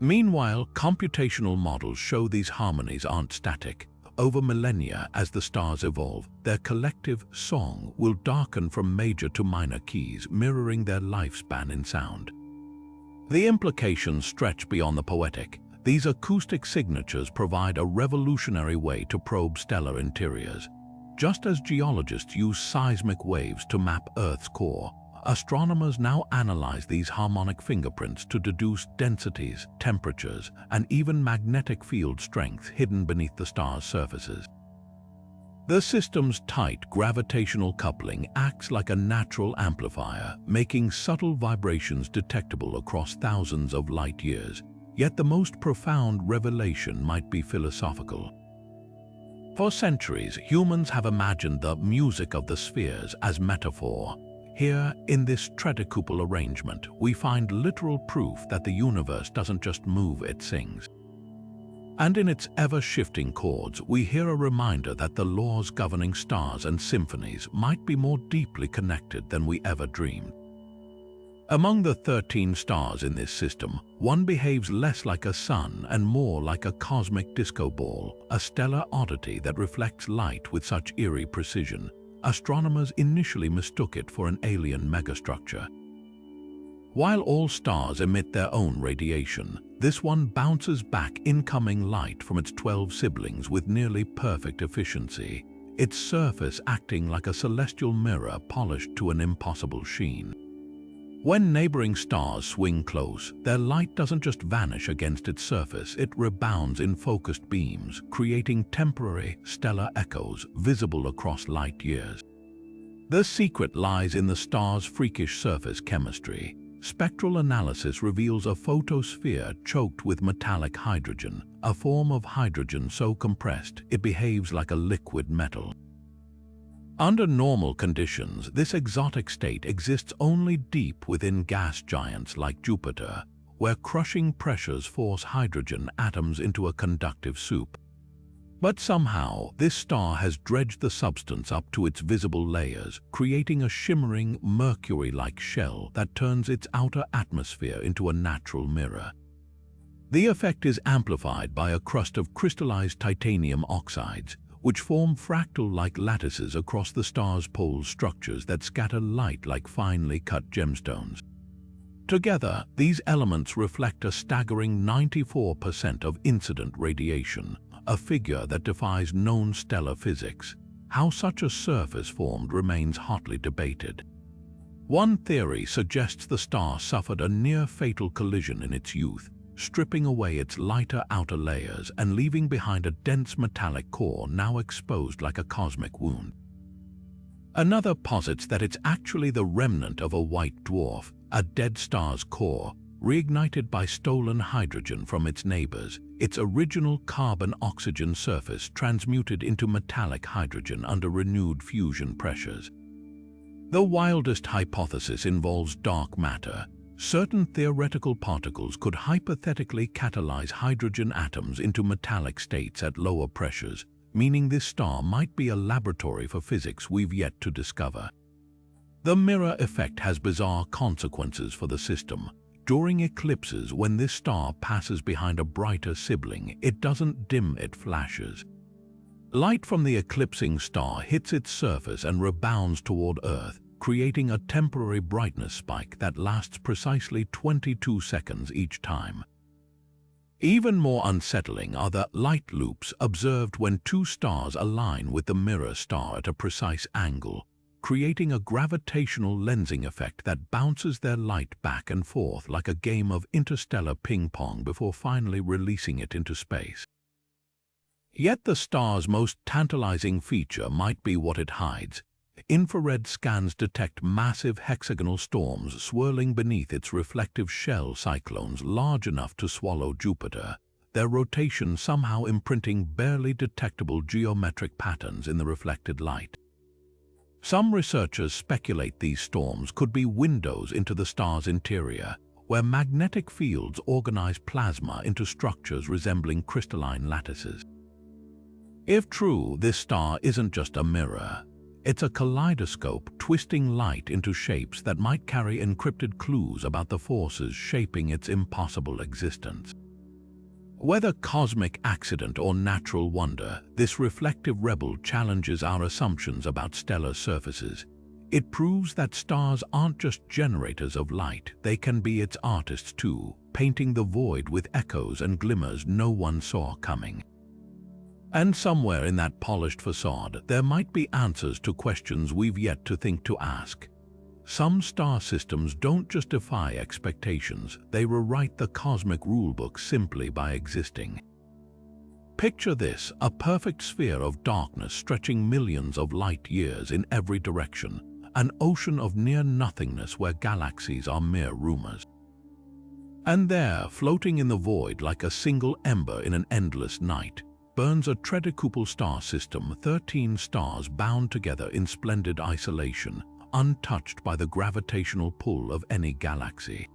Meanwhile, computational models show these harmonies aren't static. Over millennia, as the stars evolve, their collective song will darken from major to minor keys, mirroring their lifespan in sound. The implications stretch beyond the poetic. These acoustic signatures provide a revolutionary way to probe stellar interiors. Just as geologists use seismic waves to map Earth's core, astronomers now analyze these harmonic fingerprints to deduce densities, temperatures, and even magnetic field strength hidden beneath the star's surfaces. The system's tight gravitational coupling acts like a natural amplifier, making subtle vibrations detectable across thousands of light years. Yet the most profound revelation might be philosophical. For centuries, humans have imagined the music of the spheres as metaphor. Here, in this Tredecuple arrangement, we find literal proof that the universe doesn't just move, it sings. And in its ever-shifting chords, we hear a reminder that the laws governing stars and symphonies might be more deeply connected than we ever dreamed. Among the 13 stars in this system, one behaves less like a sun and more like a cosmic disco ball, a stellar oddity that reflects light with such eerie precision. Astronomers initially mistook it for an alien megastructure. While all stars emit their own radiation, this one bounces back incoming light from its 12 siblings with nearly perfect efficiency, its surface acting like a celestial mirror polished to an impossible sheen. When neighboring stars swing close, their light doesn't just vanish against its surface, it rebounds in focused beams, creating temporary stellar echoes visible across light years. The secret lies in the star's freakish surface chemistry. Spectral analysis reveals a photosphere choked with metallic hydrogen, a form of hydrogen so compressed it behaves like a liquid metal. Under normal conditions, this exotic state exists only deep within gas giants like Jupiter, where crushing pressures force hydrogen atoms into a conductive soup. But somehow, this star has dredged the substance up to its visible layers, creating a shimmering, mercury-like shell that turns its outer atmosphere into a natural mirror. The effect is amplified by a crust of crystallized titanium oxides, which form fractal-like lattices across the star's pole structures that scatter light like finely cut gemstones. Together, these elements reflect a staggering 94% of incident radiation, a figure that defies known stellar physics. How such a surface formed remains hotly debated. One theory suggests the star suffered a near-fatal collision in its youth, stripping away its lighter outer layers and leaving behind a dense metallic core now exposed like a cosmic wound. Another posits that it's actually the remnant of a white dwarf, a dead star's core, reignited by stolen hydrogen from its neighbors, its original carbon-oxygen surface transmuted into metallic hydrogen under renewed fusion pressures. The wildest hypothesis involves dark matter. Certain theoretical particles could hypothetically catalyze hydrogen atoms into metallic states at lower pressures, meaning this star might be a laboratory for physics we've yet to discover. The mirror effect has bizarre consequences for the system. During eclipses, when this star passes behind a brighter sibling, it doesn't dim, it flashes. Light from the eclipsing star hits its surface and rebounds toward Earth, creating a temporary brightness spike that lasts precisely 22 seconds each time. Even more unsettling are the light loops observed when two stars align with the mirror star at a precise angle, creating a gravitational lensing effect that bounces their light back and forth like a game of interstellar ping-pong before finally releasing it into space. Yet the star's most tantalizing feature might be what it hides. Infrared scans detect massive hexagonal storms swirling beneath its reflective shell, cyclones large enough to swallow Jupiter, their rotation somehow imprinting barely detectable geometric patterns in the reflected light. Some researchers speculate these storms could be windows into the star's interior, where magnetic fields organize plasma into structures resembling crystalline lattices. If true, this star isn't just a mirror. It's a kaleidoscope twisting light into shapes that might carry encrypted clues about the forces shaping its impossible existence. Whether cosmic accident or natural wonder, this reflective rebel challenges our assumptions about stellar surfaces. It proves that stars aren't just generators of light, they can be its artists too, painting the void with echoes and glimmers no one saw coming. And somewhere in that polished facade, there might be answers to questions we've yet to think to ask. Some star systems don't just defy expectations, they rewrite the cosmic rulebook simply by existing. Picture this, a perfect sphere of darkness stretching millions of light years in every direction, an ocean of near-nothingness where galaxies are mere rumors. And there, floating in the void like a single ember in an endless night, burns a Tredecuple star system, 13 stars bound together in splendid isolation, untouched by the gravitational pull of any galaxy.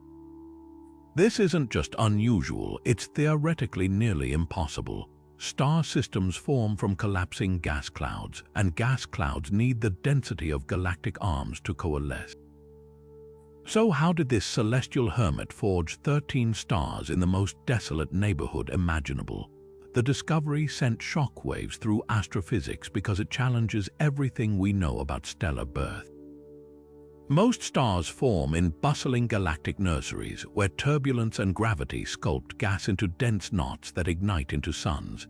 This isn't just unusual, it's theoretically nearly impossible. Star systems form from collapsing gas clouds, and gas clouds need the density of galactic arms to coalesce. So how did this celestial hermit forge 13 stars in the most desolate neighborhood imaginable? The discovery sent shockwaves through astrophysics because it challenges everything we know about stellar birth. Most stars form in bustling galactic nurseries where turbulence and gravity sculpt gas into dense knots that ignite into suns.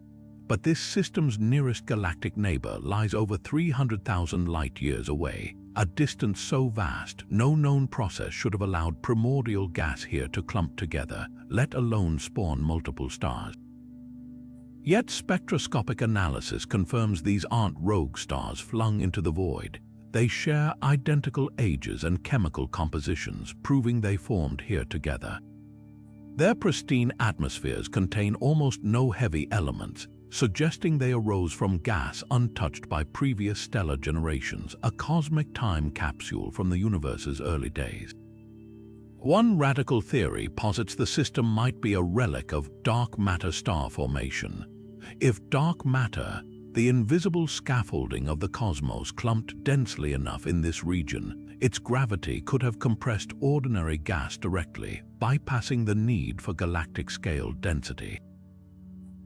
But this system's nearest galactic neighbor lies over 300,000 light-years away, a distance so vast no known process should have allowed primordial gas here to clump together, let alone spawn multiple stars. Yet spectroscopic analysis confirms these aren't rogue stars flung into the void. They share identical ages and chemical compositions, proving they formed here together. Their pristine atmospheres contain almost no heavy elements, suggesting they arose from gas untouched by previous stellar generations, a cosmic time capsule from the universe's early days. One radical theory posits the system might be a relic of dark matter star formation. If dark matter, the invisible scaffolding of the cosmos, clumped densely enough in this region, its gravity could have compressed ordinary gas directly, bypassing the need for galactic-scale density.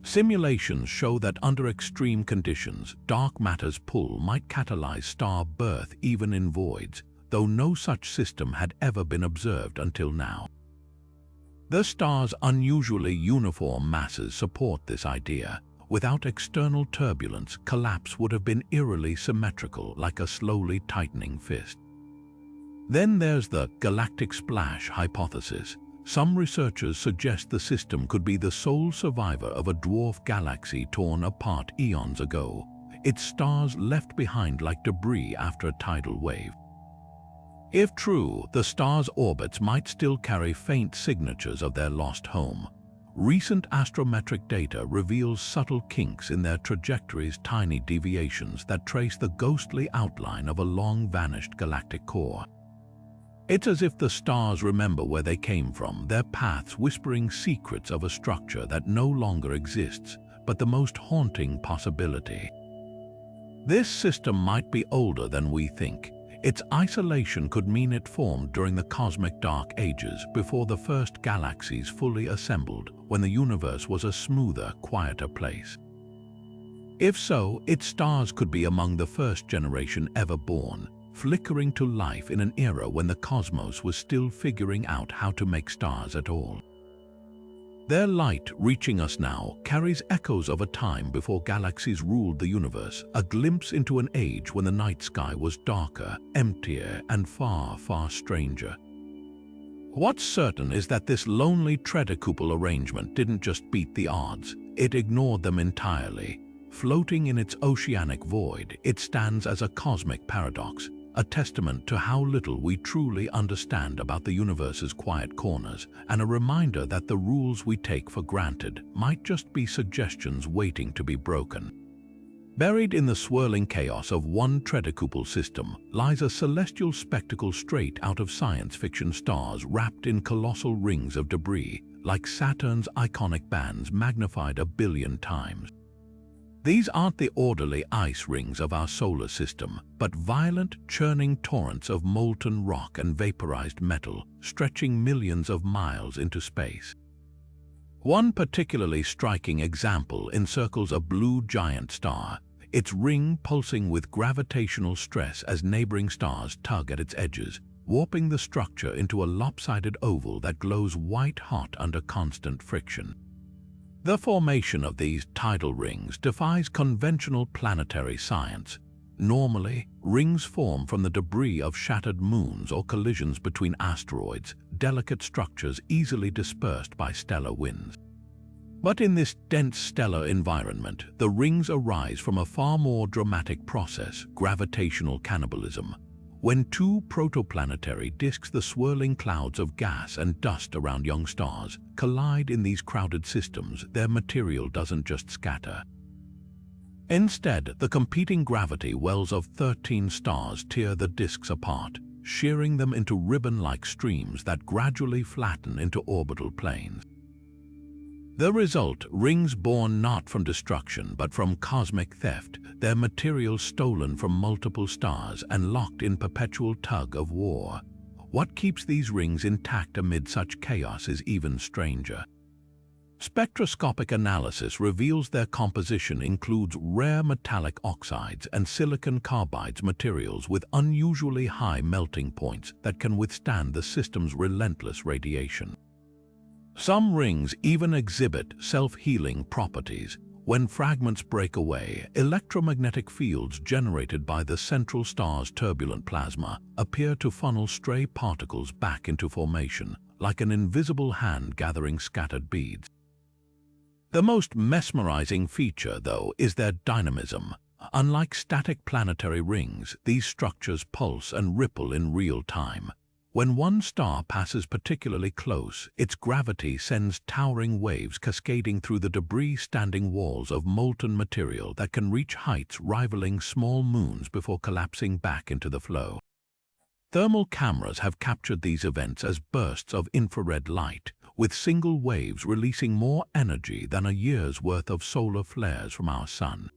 Simulations show that under extreme conditions, dark matter's pull might catalyze star birth even in voids, though no such system had ever been observed until now. The star's unusually uniform masses support this idea. Without external turbulence, collapse would have been eerily symmetrical, like a slowly tightening fist. Then there's the galactic splash hypothesis. Some researchers suggest the system could be the sole survivor of a dwarf galaxy torn apart eons ago, its stars left behind like debris after a tidal wave. If true, the star's orbits might still carry faint signatures of their lost home. Recent astrometric data reveals subtle kinks in their trajectories, tiny deviations that trace the ghostly outline of a long-vanished galactic core. It's as if the stars remember where they came from, their paths whispering secrets of a structure that no longer exists, but the most haunting possibility. This system might be older than we think. Its isolation could mean it formed during the cosmic dark ages, before the first galaxies fully assembled, when the universe was a smoother, quieter place. If so, its stars could be among the first generation ever born, flickering to life in an era when the cosmos was still figuring out how to make stars at all. Their light, reaching us now, carries echoes of a time before galaxies ruled the universe, a glimpse into an age when the night sky was darker, emptier, and far, far stranger. What's certain is that this lonely Tredecuple arrangement didn't just beat the odds, it ignored them entirely. Floating in its oceanic void, it stands as a cosmic paradox, a testament to how little we truly understand about the universe's quiet corners, and a reminder that the rules we take for granted might just be suggestions waiting to be broken. Buried in the swirling chaos of one Tredecuple system lies a celestial spectacle straight out of science fiction, stars wrapped in colossal rings of debris, like Saturn's iconic bands magnified 1 billion times. These aren't the orderly ice rings of our solar system, but violent, churning torrents of molten rock and vaporized metal, stretching millions of miles into space. One particularly striking example encircles a blue giant star, its ring pulsing with gravitational stress as neighboring stars tug at its edges, warping the structure into a lopsided oval that glows white-hot under constant friction. The formation of these tidal rings defies conventional planetary science. Normally, rings form from the debris of shattered moons or collisions between asteroids, delicate structures easily dispersed by stellar winds. But in this dense stellar environment, the rings arise from a far more dramatic process, gravitational cannibalism. When two protoplanetary disks, the swirling clouds of gas and dust around young stars, collide in these crowded systems, their material doesn't just scatter. Instead, the competing gravity wells of 13 stars tear the disks apart, shearing them into ribbon-like streams that gradually flatten into orbital planes. The result, rings born not from destruction but from cosmic theft, their material stolen from multiple stars and locked in perpetual tug of war. What keeps these rings intact amid such chaos is even stranger. Spectroscopic analysis reveals their composition includes rare metallic oxides and silicon carbide materials with unusually high melting points that can withstand the system's relentless radiation. Some rings even exhibit self-healing properties. When fragments break away, electromagnetic fields generated by the central star's turbulent plasma appear to funnel stray particles back into formation, like an invisible hand gathering scattered beads. The most mesmerizing feature, though, is their dynamism. Unlike static planetary rings, these structures pulse and ripple in real time. When one star passes particularly close, its gravity sends towering waves cascading through the debris-standing walls of molten material that can reach heights rivaling small moons before collapsing back into the flow. Thermal cameras have captured these events as bursts of infrared light, with single waves releasing more energy than a year's worth of solar flares from our sun.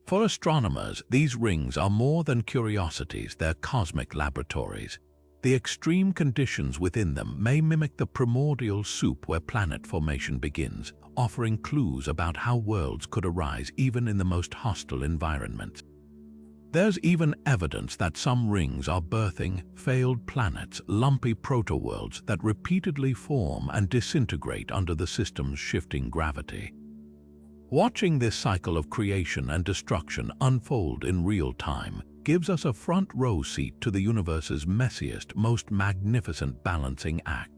For astronomers, these rings are more than curiosities, they're cosmic laboratories. The extreme conditions within them may mimic the primordial soup where planet formation begins, offering clues about how worlds could arise even in the most hostile environments. There's even evidence that some rings are birthing failed planets, lumpy proto-worlds that repeatedly form and disintegrate under the system's shifting gravity. Watching this cycle of creation and destruction unfold in real time gives us a front row seat to the universe's messiest, most magnificent balancing act.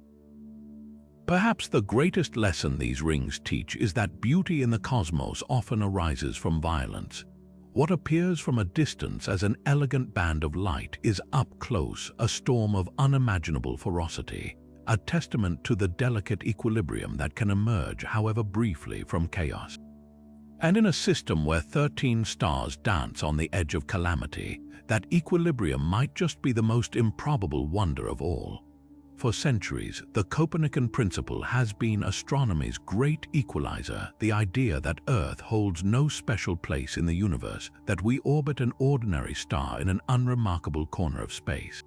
Perhaps the greatest lesson these rings teach is that beauty in the cosmos often arises from violence. What appears from a distance as an elegant band of light is up close a storm of unimaginable ferocity, a testament to the delicate equilibrium that can emerge, however briefly, from chaos. And in a system where 13 stars dance on the edge of calamity, that equilibrium might just be the most improbable wonder of all. For centuries, the Copernican principle has been astronomy's great equalizer, the idea that Earth holds no special place in the universe, that we orbit an ordinary star in an unremarkable corner of space.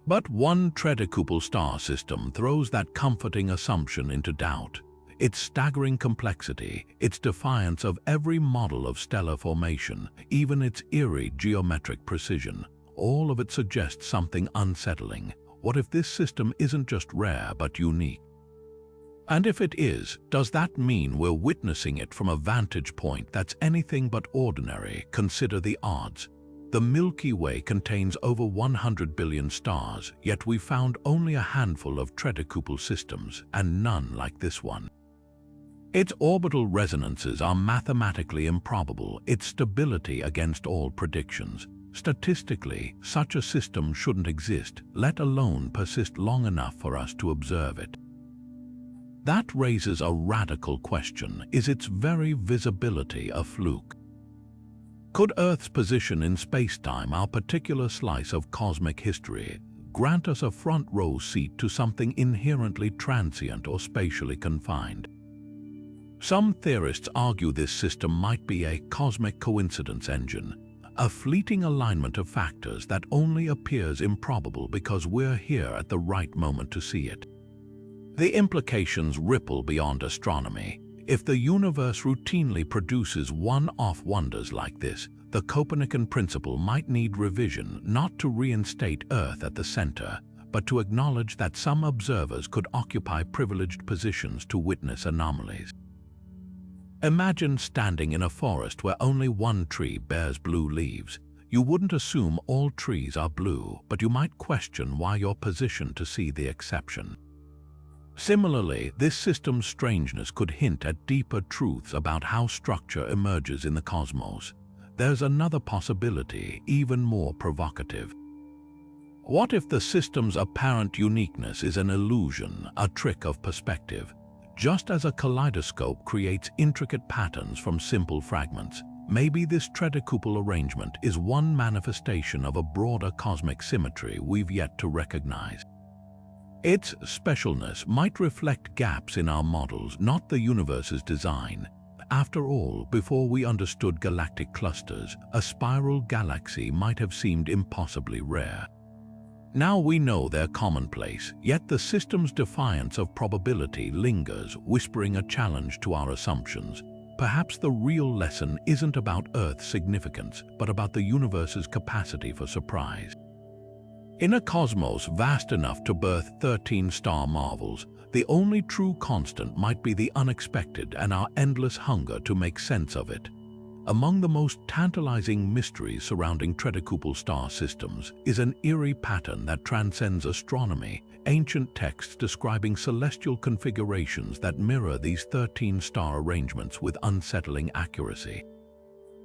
But one Tredecuple star system throws that comforting assumption into doubt. Its staggering complexity, its defiance of every model of stellar formation, even its eerie geometric precision, all of it suggests something unsettling. What if this system isn't just rare but unique? And if it is, does that mean we're witnessing it from a vantage point that's anything but ordinary? Consider the odds. The Milky Way contains over 100 billion stars, yet we found only a handful of Tredecuple systems, and none like this one. Its orbital resonances are mathematically improbable, its stability against all predictions. Statistically, such a system shouldn't exist, let alone persist long enough for us to observe it. That raises a radical question: is its very visibility a fluke? Could Earth's position in space-time, our particular slice of cosmic history, grant us a front-row seat to something inherently transient or spatially confined? Some theorists argue this system might be a cosmic coincidence engine, a fleeting alignment of factors that only appears improbable because we're here at the right moment to see it. The implications ripple beyond astronomy. If the universe routinely produces one-off wonders like this, the Copernican principle might need revision, not to reinstate Earth at the center, but to acknowledge that some observers could occupy privileged positions to witness anomalies. Imagine standing in a forest where only one tree bears blue leaves. You wouldn't assume all trees are blue, but you might question why you're positioned to see the exception. Similarly, this system's strangeness could hint at deeper truths about how structure emerges in the cosmos. There's another possibility, even more provocative. What if the system's apparent uniqueness is an illusion, a trick of perspective? Just as a kaleidoscope creates intricate patterns from simple fragments, maybe this Tredecuple arrangement is one manifestation of a broader cosmic symmetry we've yet to recognize. Its specialness might reflect gaps in our models, not the universe's design. After all, before we understood galactic clusters, a spiral galaxy might have seemed impossibly rare. Now we know they're commonplace, yet the system's defiance of probability lingers, whispering a challenge to our assumptions. Perhaps the real lesson isn't about Earth's significance, but about the universe's capacity for surprise. In a cosmos vast enough to birth 13 star marvels, the only true constant might be the unexpected and our endless hunger to make sense of it. Among the most tantalizing mysteries surrounding Tredecuple star systems is an eerie pattern that transcends astronomy, ancient texts describing celestial configurations that mirror these 13 star arrangements with unsettling accuracy.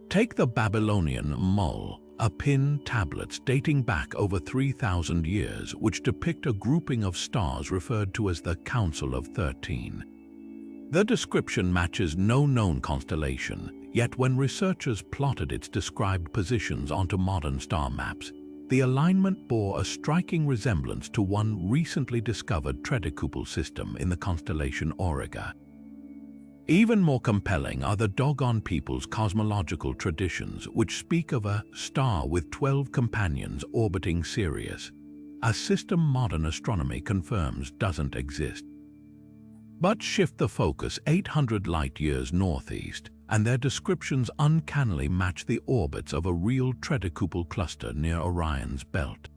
Take the Babylonian Mul, a pin tablets dating back over 3,000 years, which depict a grouping of stars referred to as the Council of 13. The description matches no known constellation, yet when researchers plotted its described positions onto modern star maps, the alignment bore a striking resemblance to one recently discovered Tredecuple system in the constellation Auriga. Even more compelling are the Dogon people's cosmological traditions, which speak of a star with 12 companions orbiting Sirius, a system modern astronomy confirms doesn't exist. But shift the focus 800 light-years northeast, and their descriptions uncannily match the orbits of a real Tredecuple cluster near Orion's belt.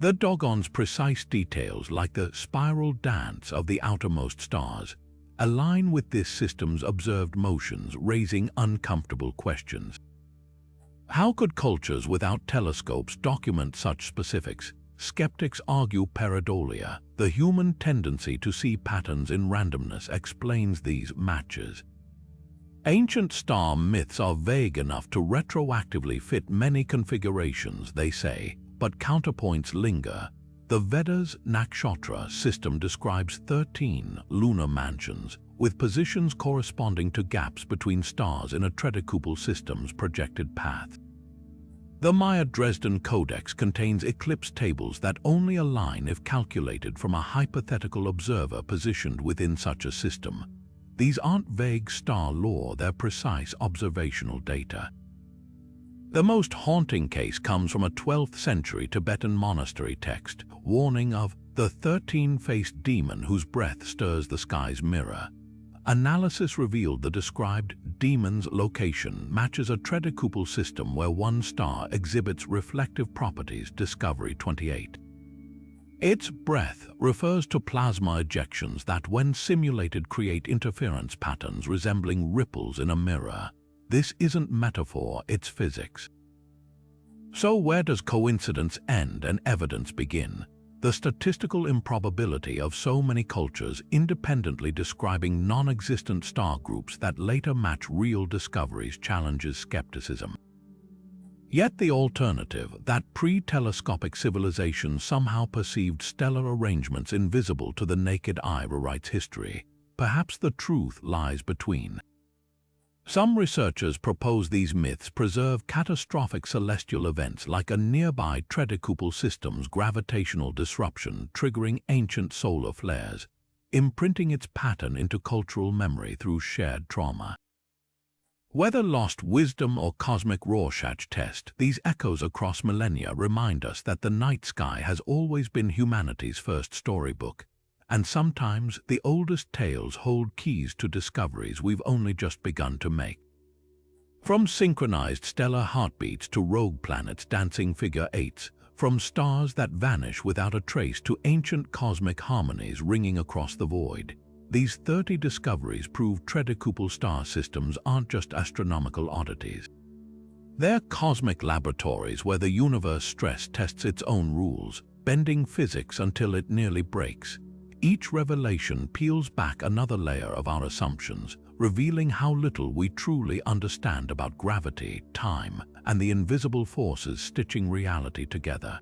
The Dogon's precise details, like the spiral dance of the outermost stars, align with this system's observed motions, raising uncomfortable questions. How could cultures without telescopes document such specifics? Skeptics argue pareidolia, the human tendency to see patterns in randomness, explains these matches. Ancient star myths are vague enough to retroactively fit many configurations, they say, but counterpoints linger. The Vedas' Nakshatra system describes 13 lunar mansions, with positions corresponding to gaps between stars in a Tredecuple system's projected path. The Maya Dresden Codex contains eclipse tables that only align if calculated from a hypothetical observer positioned within such a system. These aren't vague star lore, they're precise observational data. The most haunting case comes from a 12th century Tibetan monastery text, warning of the 13-faced demon whose breath stirs the sky's mirror. Analysis revealed the described demon's location matches a Tredecuple system where one star exhibits reflective properties, Discovery 28. Its breath refers to plasma ejections that, when simulated, create interference patterns resembling ripples in a mirror. This isn't metaphor, it's physics. So where does coincidence end and evidence begin? The statistical improbability of so many cultures independently describing non-existent star groups that later match real discoveries challenges skepticism. Yet the alternative, that pre-telescopic civilizations somehow perceived stellar arrangements invisible to the naked eye, rewrites history. Perhaps the truth lies between. Some researchers propose these myths preserve catastrophic celestial events like a nearby Tredecuple system's gravitational disruption triggering ancient solar flares, imprinting its pattern into cultural memory through shared trauma. Whether lost wisdom or cosmic Rorschach test, these echoes across millennia remind us that the night sky has always been humanity's first storybook. And sometimes the oldest tales hold keys to discoveries we've only just begun to make. From synchronized stellar heartbeats to rogue planets dancing figure eights, from stars that vanish without a trace to ancient cosmic harmonies ringing across the void, these 30 discoveries prove Tredecuple star systems aren't just astronomical oddities. They're cosmic laboratories where the universe stress tests its own rules, bending physics until it nearly breaks. Each revelation peels back another layer of our assumptions, revealing how little we truly understand about gravity, time, and the invisible forces stitching reality together.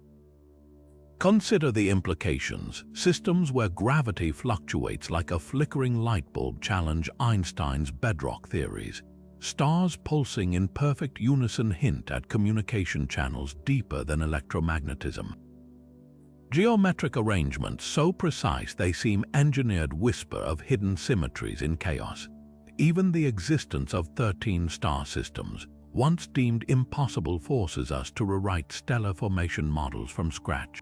Consider the implications. Systems where gravity fluctuates like a flickering light bulb challenge Einstein's bedrock theories. stars pulsing in perfect unison hint at communication channels deeper than electromagnetism. Geometric arrangements so precise they seem engineered whisper of hidden symmetries in chaos. Even the existence of 13 star systems, once deemed impossible, forces us to rewrite stellar formation models from scratch.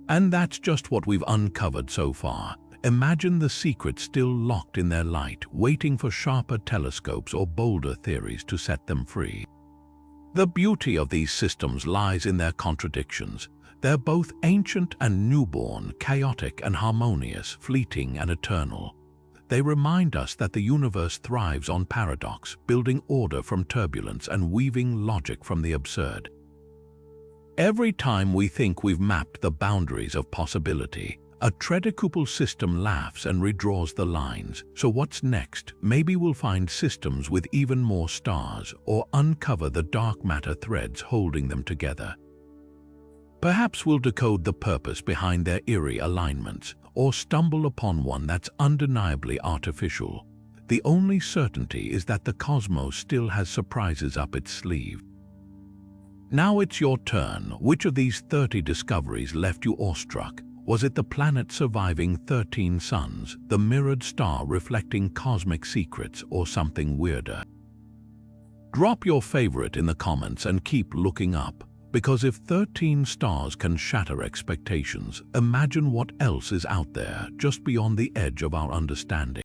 And that's just what we've uncovered so far. Imagine the secrets still locked in their light, waiting for sharper telescopes or bolder theories to set them free. The beauty of these systems lies in their contradictions. They're both ancient and newborn, chaotic and harmonious, fleeting and eternal. They remind us that the universe thrives on paradox, building order from turbulence and weaving logic from the absurd. Every time we think we've mapped the boundaries of possibility, a Tredecuple system laughs and redraws the lines. So what's next? Maybe we'll find systems with even more stars, or uncover the dark matter threads holding them together. Perhaps we'll decode the purpose behind their eerie alignments, or stumble upon one that's undeniably artificial. The only certainty is that the cosmos still has surprises up its sleeve. Now it's your turn. Which of these 30 discoveries left you awestruck? Was it the planet surviving 13 suns, the mirrored star reflecting cosmic secrets, or something weirder? Drop your favorite in the comments and keep looking up, because if 13 stars can shatter expectations, imagine what else is out there just beyond the edge of our understanding.